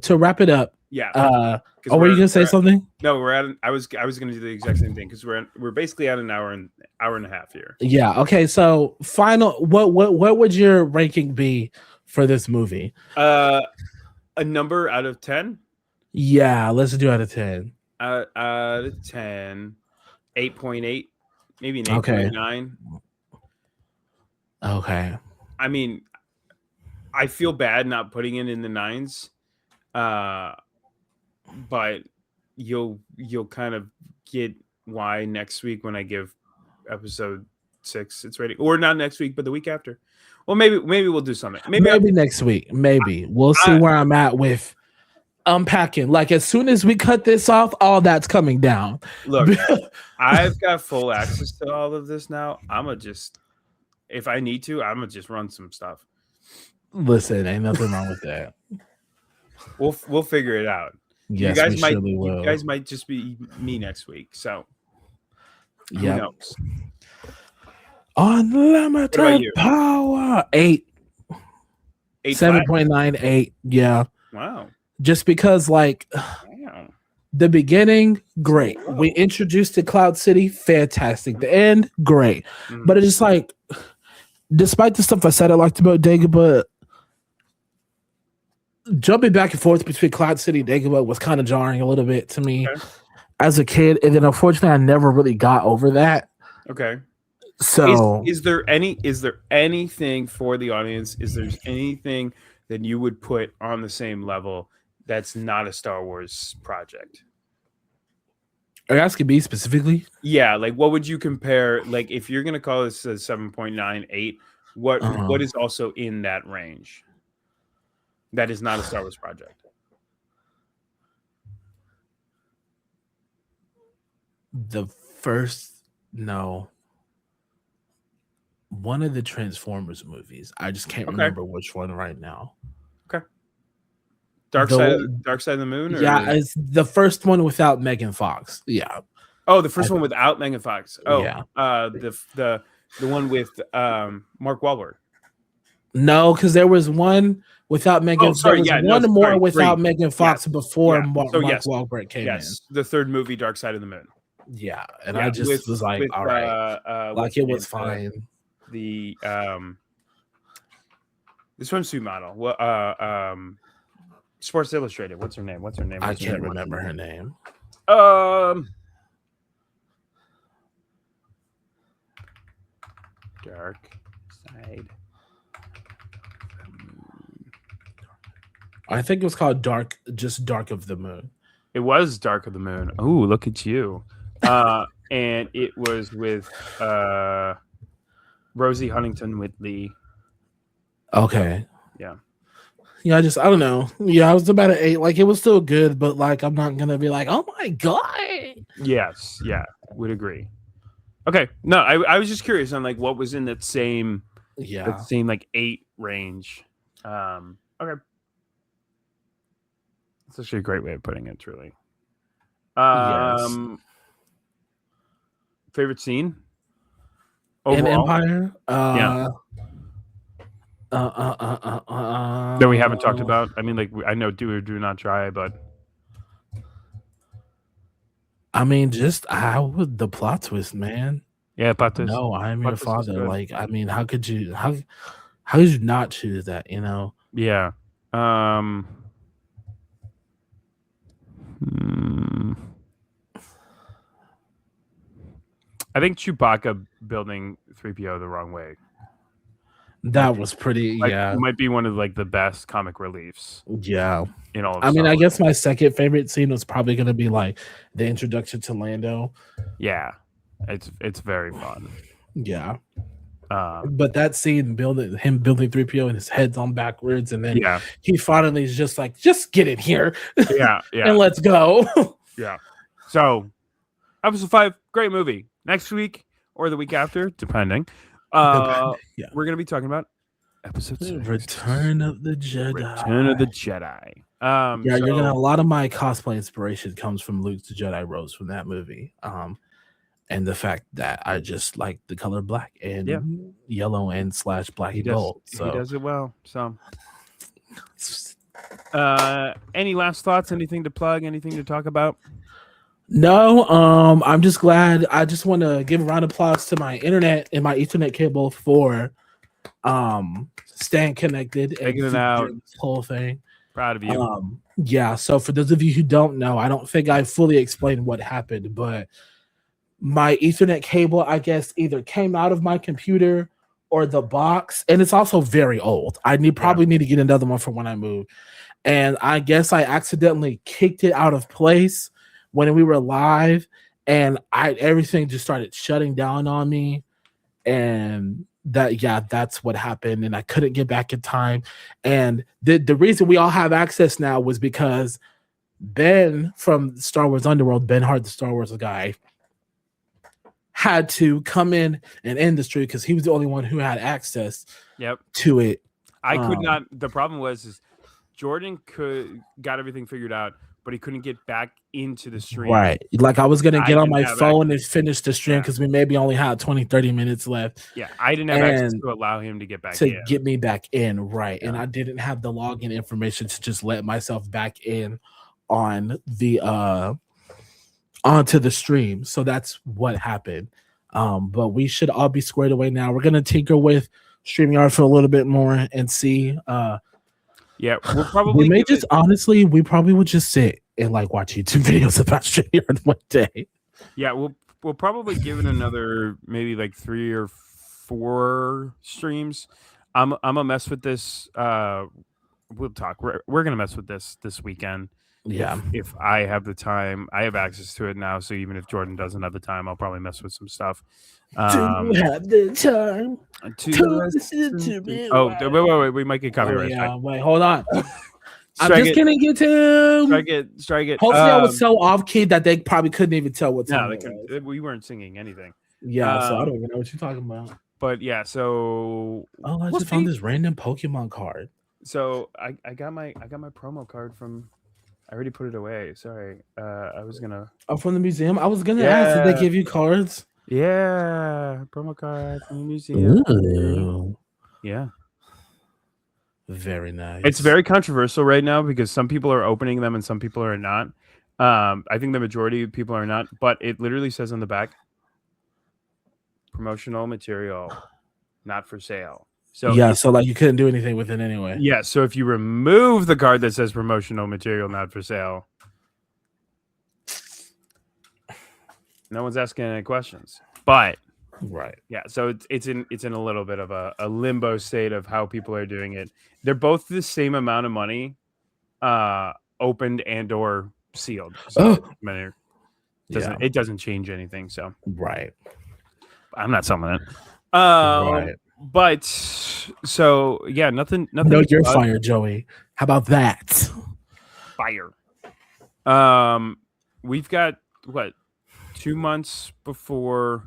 to wrap it up. Yeah. Were you gonna say something? No, we're at. I was gonna do the exact same thing because we're basically at an hour and a half here. Yeah. Okay. So final. What would your ranking be for this movie? A number out of 10. Yeah, let's do out of 10. Out of 10, 8.8, maybe an 8.9. Okay. I mean, I feel bad not putting it in the 9s. But you'll kind of get why next week when I give episode 6 its rating, or not next week, but the week after. Well, maybe we'll do something. Maybe next week. Maybe we'll see where I'm at with unpacking. Like, as soon as we cut this off, all that's coming down. Look, I've got full access to all of this now. If I need to, I'm gonna just run some stuff. Listen, ain't nothing wrong with that. We'll figure it out. Yes, you guys might just be me next week. So who knows? Unlimited power. 8. 7.98. Yeah. Wow. Just because, like, the beginning, great. Wow. We introduced to Cloud City, fantastic. The end, great. But it's just like, despite the stuff I said I liked about Dagobah, jumping back and forth between Cloud City and Dagobah was kind of jarring a little bit to me as a kid, and then unfortunately I never really got over that. Okay. So is there anything for the audience? Is there anything that you would put on the same level that's not a Star Wars project? Are you asking me specifically? Yeah, like what would you compare? Like, if you're gonna call this a 7.98, what is also in that range? That is not a Star Wars project. One of the Transformers movies. I just can't remember which one right now. Okay. Dark Side of the Moon? Yeah, it's the first one without Megan Fox. Yeah. Oh, the first one without Megan Fox. Oh, yeah. The one with Mark Wahlberg. No, because there was one without Megan. Oh, sorry. There was one more without Megan Fox before Mark Wahlberg came in. The third movie, Dark Side of the Moon. Yeah, and I just was like, all right, like it was fine. The swimsuit model. Well, Sports Illustrated. What's her name? I can't remember her name. Dark Side. I think it was called Dark of the Moon. It was Dark of the Moon. Oh, look at you. And it was with Rosie Huntington-Whiteley. Okay. Yeah. Yeah, I don't know. Yeah, I was about an 8. Like, it was still good, but like, I'm not gonna be like, oh my god. Yes. Yeah. Would agree. Okay. No, I was just curious on like what was in that same like 8 range. Okay. It's actually a great way of putting it, truly. Yes. Favorite scene? Overall? In Empire? That we haven't talked about. I mean, like, I know do or do not try, but I mean, just the plot twist, man. Yeah, plot twist. No, I'm your father. Like, I mean, how could you not choose that? You know? Yeah. I think Chewbacca building 3PO the wrong way. That was pretty, It might be one of like the best comic reliefs. Yeah. In all of I mean, I guess my second favorite scene was probably going to be like the introduction to Lando. Yeah. It's very fun. Yeah. But that scene him building 3PO and his head's on backwards, and then he finally is just like, just get in here. Yeah. And let's go. Yeah. So episode 5, great movie. Next week or the week after, depending. We're gonna be talking about episode 6. Return of the Jedi. You're gonna a lot of my cosplay inspiration comes from Luke's Jedi robes from that movie. And the fact that I just like the color black and yellow and / black and gold. So he does it well. So any last thoughts? Anything to plug? Anything to talk about? No, I'm just glad. I just want to give a round of applause to my internet and my Ethernet cable for staying connected and figuring it out this whole thing. Proud of you. So for those of you who don't know, I don't think I fully explained what happened, but my Ethernet cable, I guess, either came out of my computer or the box, and it's also very old. I probably need to get another one for when I move. And I guess I accidentally kicked it out of place when we were live, and everything just started shutting down on me, and that's what happened, and I couldn't get back in time. And the reason we all have access now was because Ben from Star Wars Underworld, Ben Hart, the Star Wars guy, had to come in and end the stream because he was the only one who had access to it. I could not. The problem was Jordan got everything figured out, but he couldn't get back into the stream. Right. Like I was going to get on my phone and finish the stream because we maybe only had 20-30 minutes left. Yeah. I didn't have access to allow him to get back in. To get me back in. Right. Yeah. And I didn't have the login information to just let myself back in on the onto the stream. So that's what happened. But we should all be squared away now. We're going to tinker with StreamYard for a little bit more and see. Yeah, we'll probably we probably would just sit and like watch YouTube videos about StreamYard one day. Yeah, we'll probably give it another maybe like 3 or 4 streams. I'm gonna mess with this. We'll talk. We're gonna mess with this weekend. Yeah. If I have the time, I have access to it now. So even if Jordan doesn't have the time, I'll probably mess with some stuff. Do you have the time to listen to me? Oh, wait. We might get copyright. Wait, hold on. I'm just kidding, YouTube. Strike it. Hopefully, I was so off key that they probably couldn't even tell what time it was. We weren't singing anything. Yeah, so I don't even know what you're talking about. But yeah, so I just found this random Pokemon card. So I got my promo card from. I already put it away. Sorry. I was gonna. Oh, from the museum. I was gonna ask, did they give you cards? Yeah, promo card from the museum. Ooh, Yeah. very It's nice. very controversial right now because some people are opening them and some people are not. I think the majority of people are not, but it literally says on the back, promotional material, not for sale. So yeah, so like you couldn't do anything with it anyway. yeah, so if you remove the card that says promotional material, not for sale, no one's asking any questions. But Right. yeah, so it's in a little bit of a limbo state of how people are doing it. They're both the same amount of money, opened and or sealed. So it doesn't change anything. So Right. I'm not selling it. Right. But so yeah, nothing. No, you're fired, Joey. How about that? Fire. We've got what 2 months before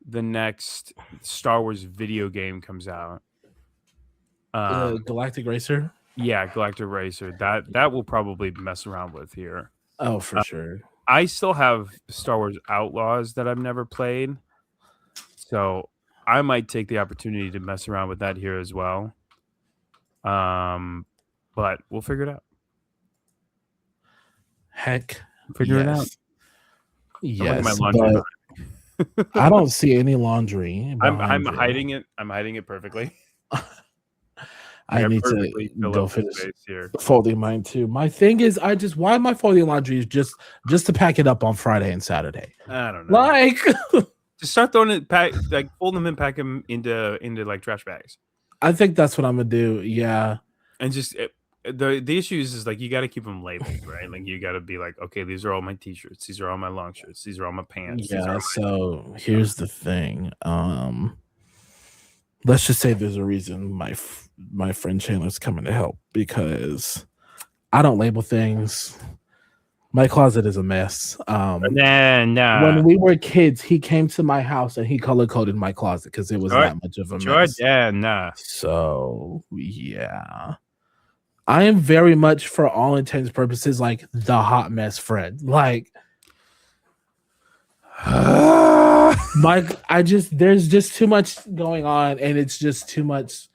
the next Star Wars video game comes out. Galactic Racer. Yeah, Galactic Racer. That will probably mess around with here. Oh, for sure. I still have Star Wars Outlaws that I've never played, so I might take the opportunity to mess around with that here as well. But we'll figure it out. Heck, Figure it out. Yes, but I don't see any laundry. I'm hiding it. I'm hiding it perfectly. I need to go finish folding mine too. My thing is, why am I folding laundry just to pack it up on Friday and Saturday? I don't know. Like, just start throwing it, fold them and pack them into like trash bags. I think that's what I'm gonna do. Yeah, and just the issue is like you got to keep them labeled, right? Like you got to be like, okay, these are all my t-shirts, these are all my long shirts, these are all my pants. Yeah. So here's the thing. Let's just say there's a reason my friend Chandler's coming to help because I don't label things. My closet is a mess. When we were kids, he came to my house and he color coded my closet because it was that much of a mess. So yeah, I am very much, for all intents and purposes, like the hot mess friend. Like, there's just too much going on, and it's just too much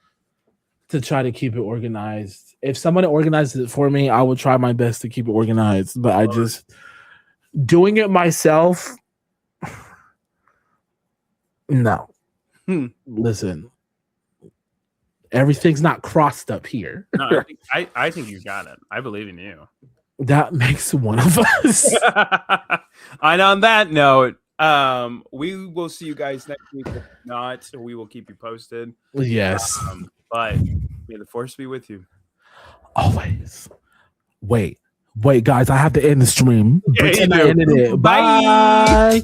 to try to keep it organized. If someone organizes it for me, I will try my best to keep it organized. But doing it myself, no. Listen, everything's not crossed up here. No, I think you got it. I believe in you. That makes one of us. And on that note, we will see you guys next week. If not, so we will keep you posted. Yes. But may the force be with you. Always. Wait, guys, I have to end the stream. Yeah, Pretend I ended it. Bye.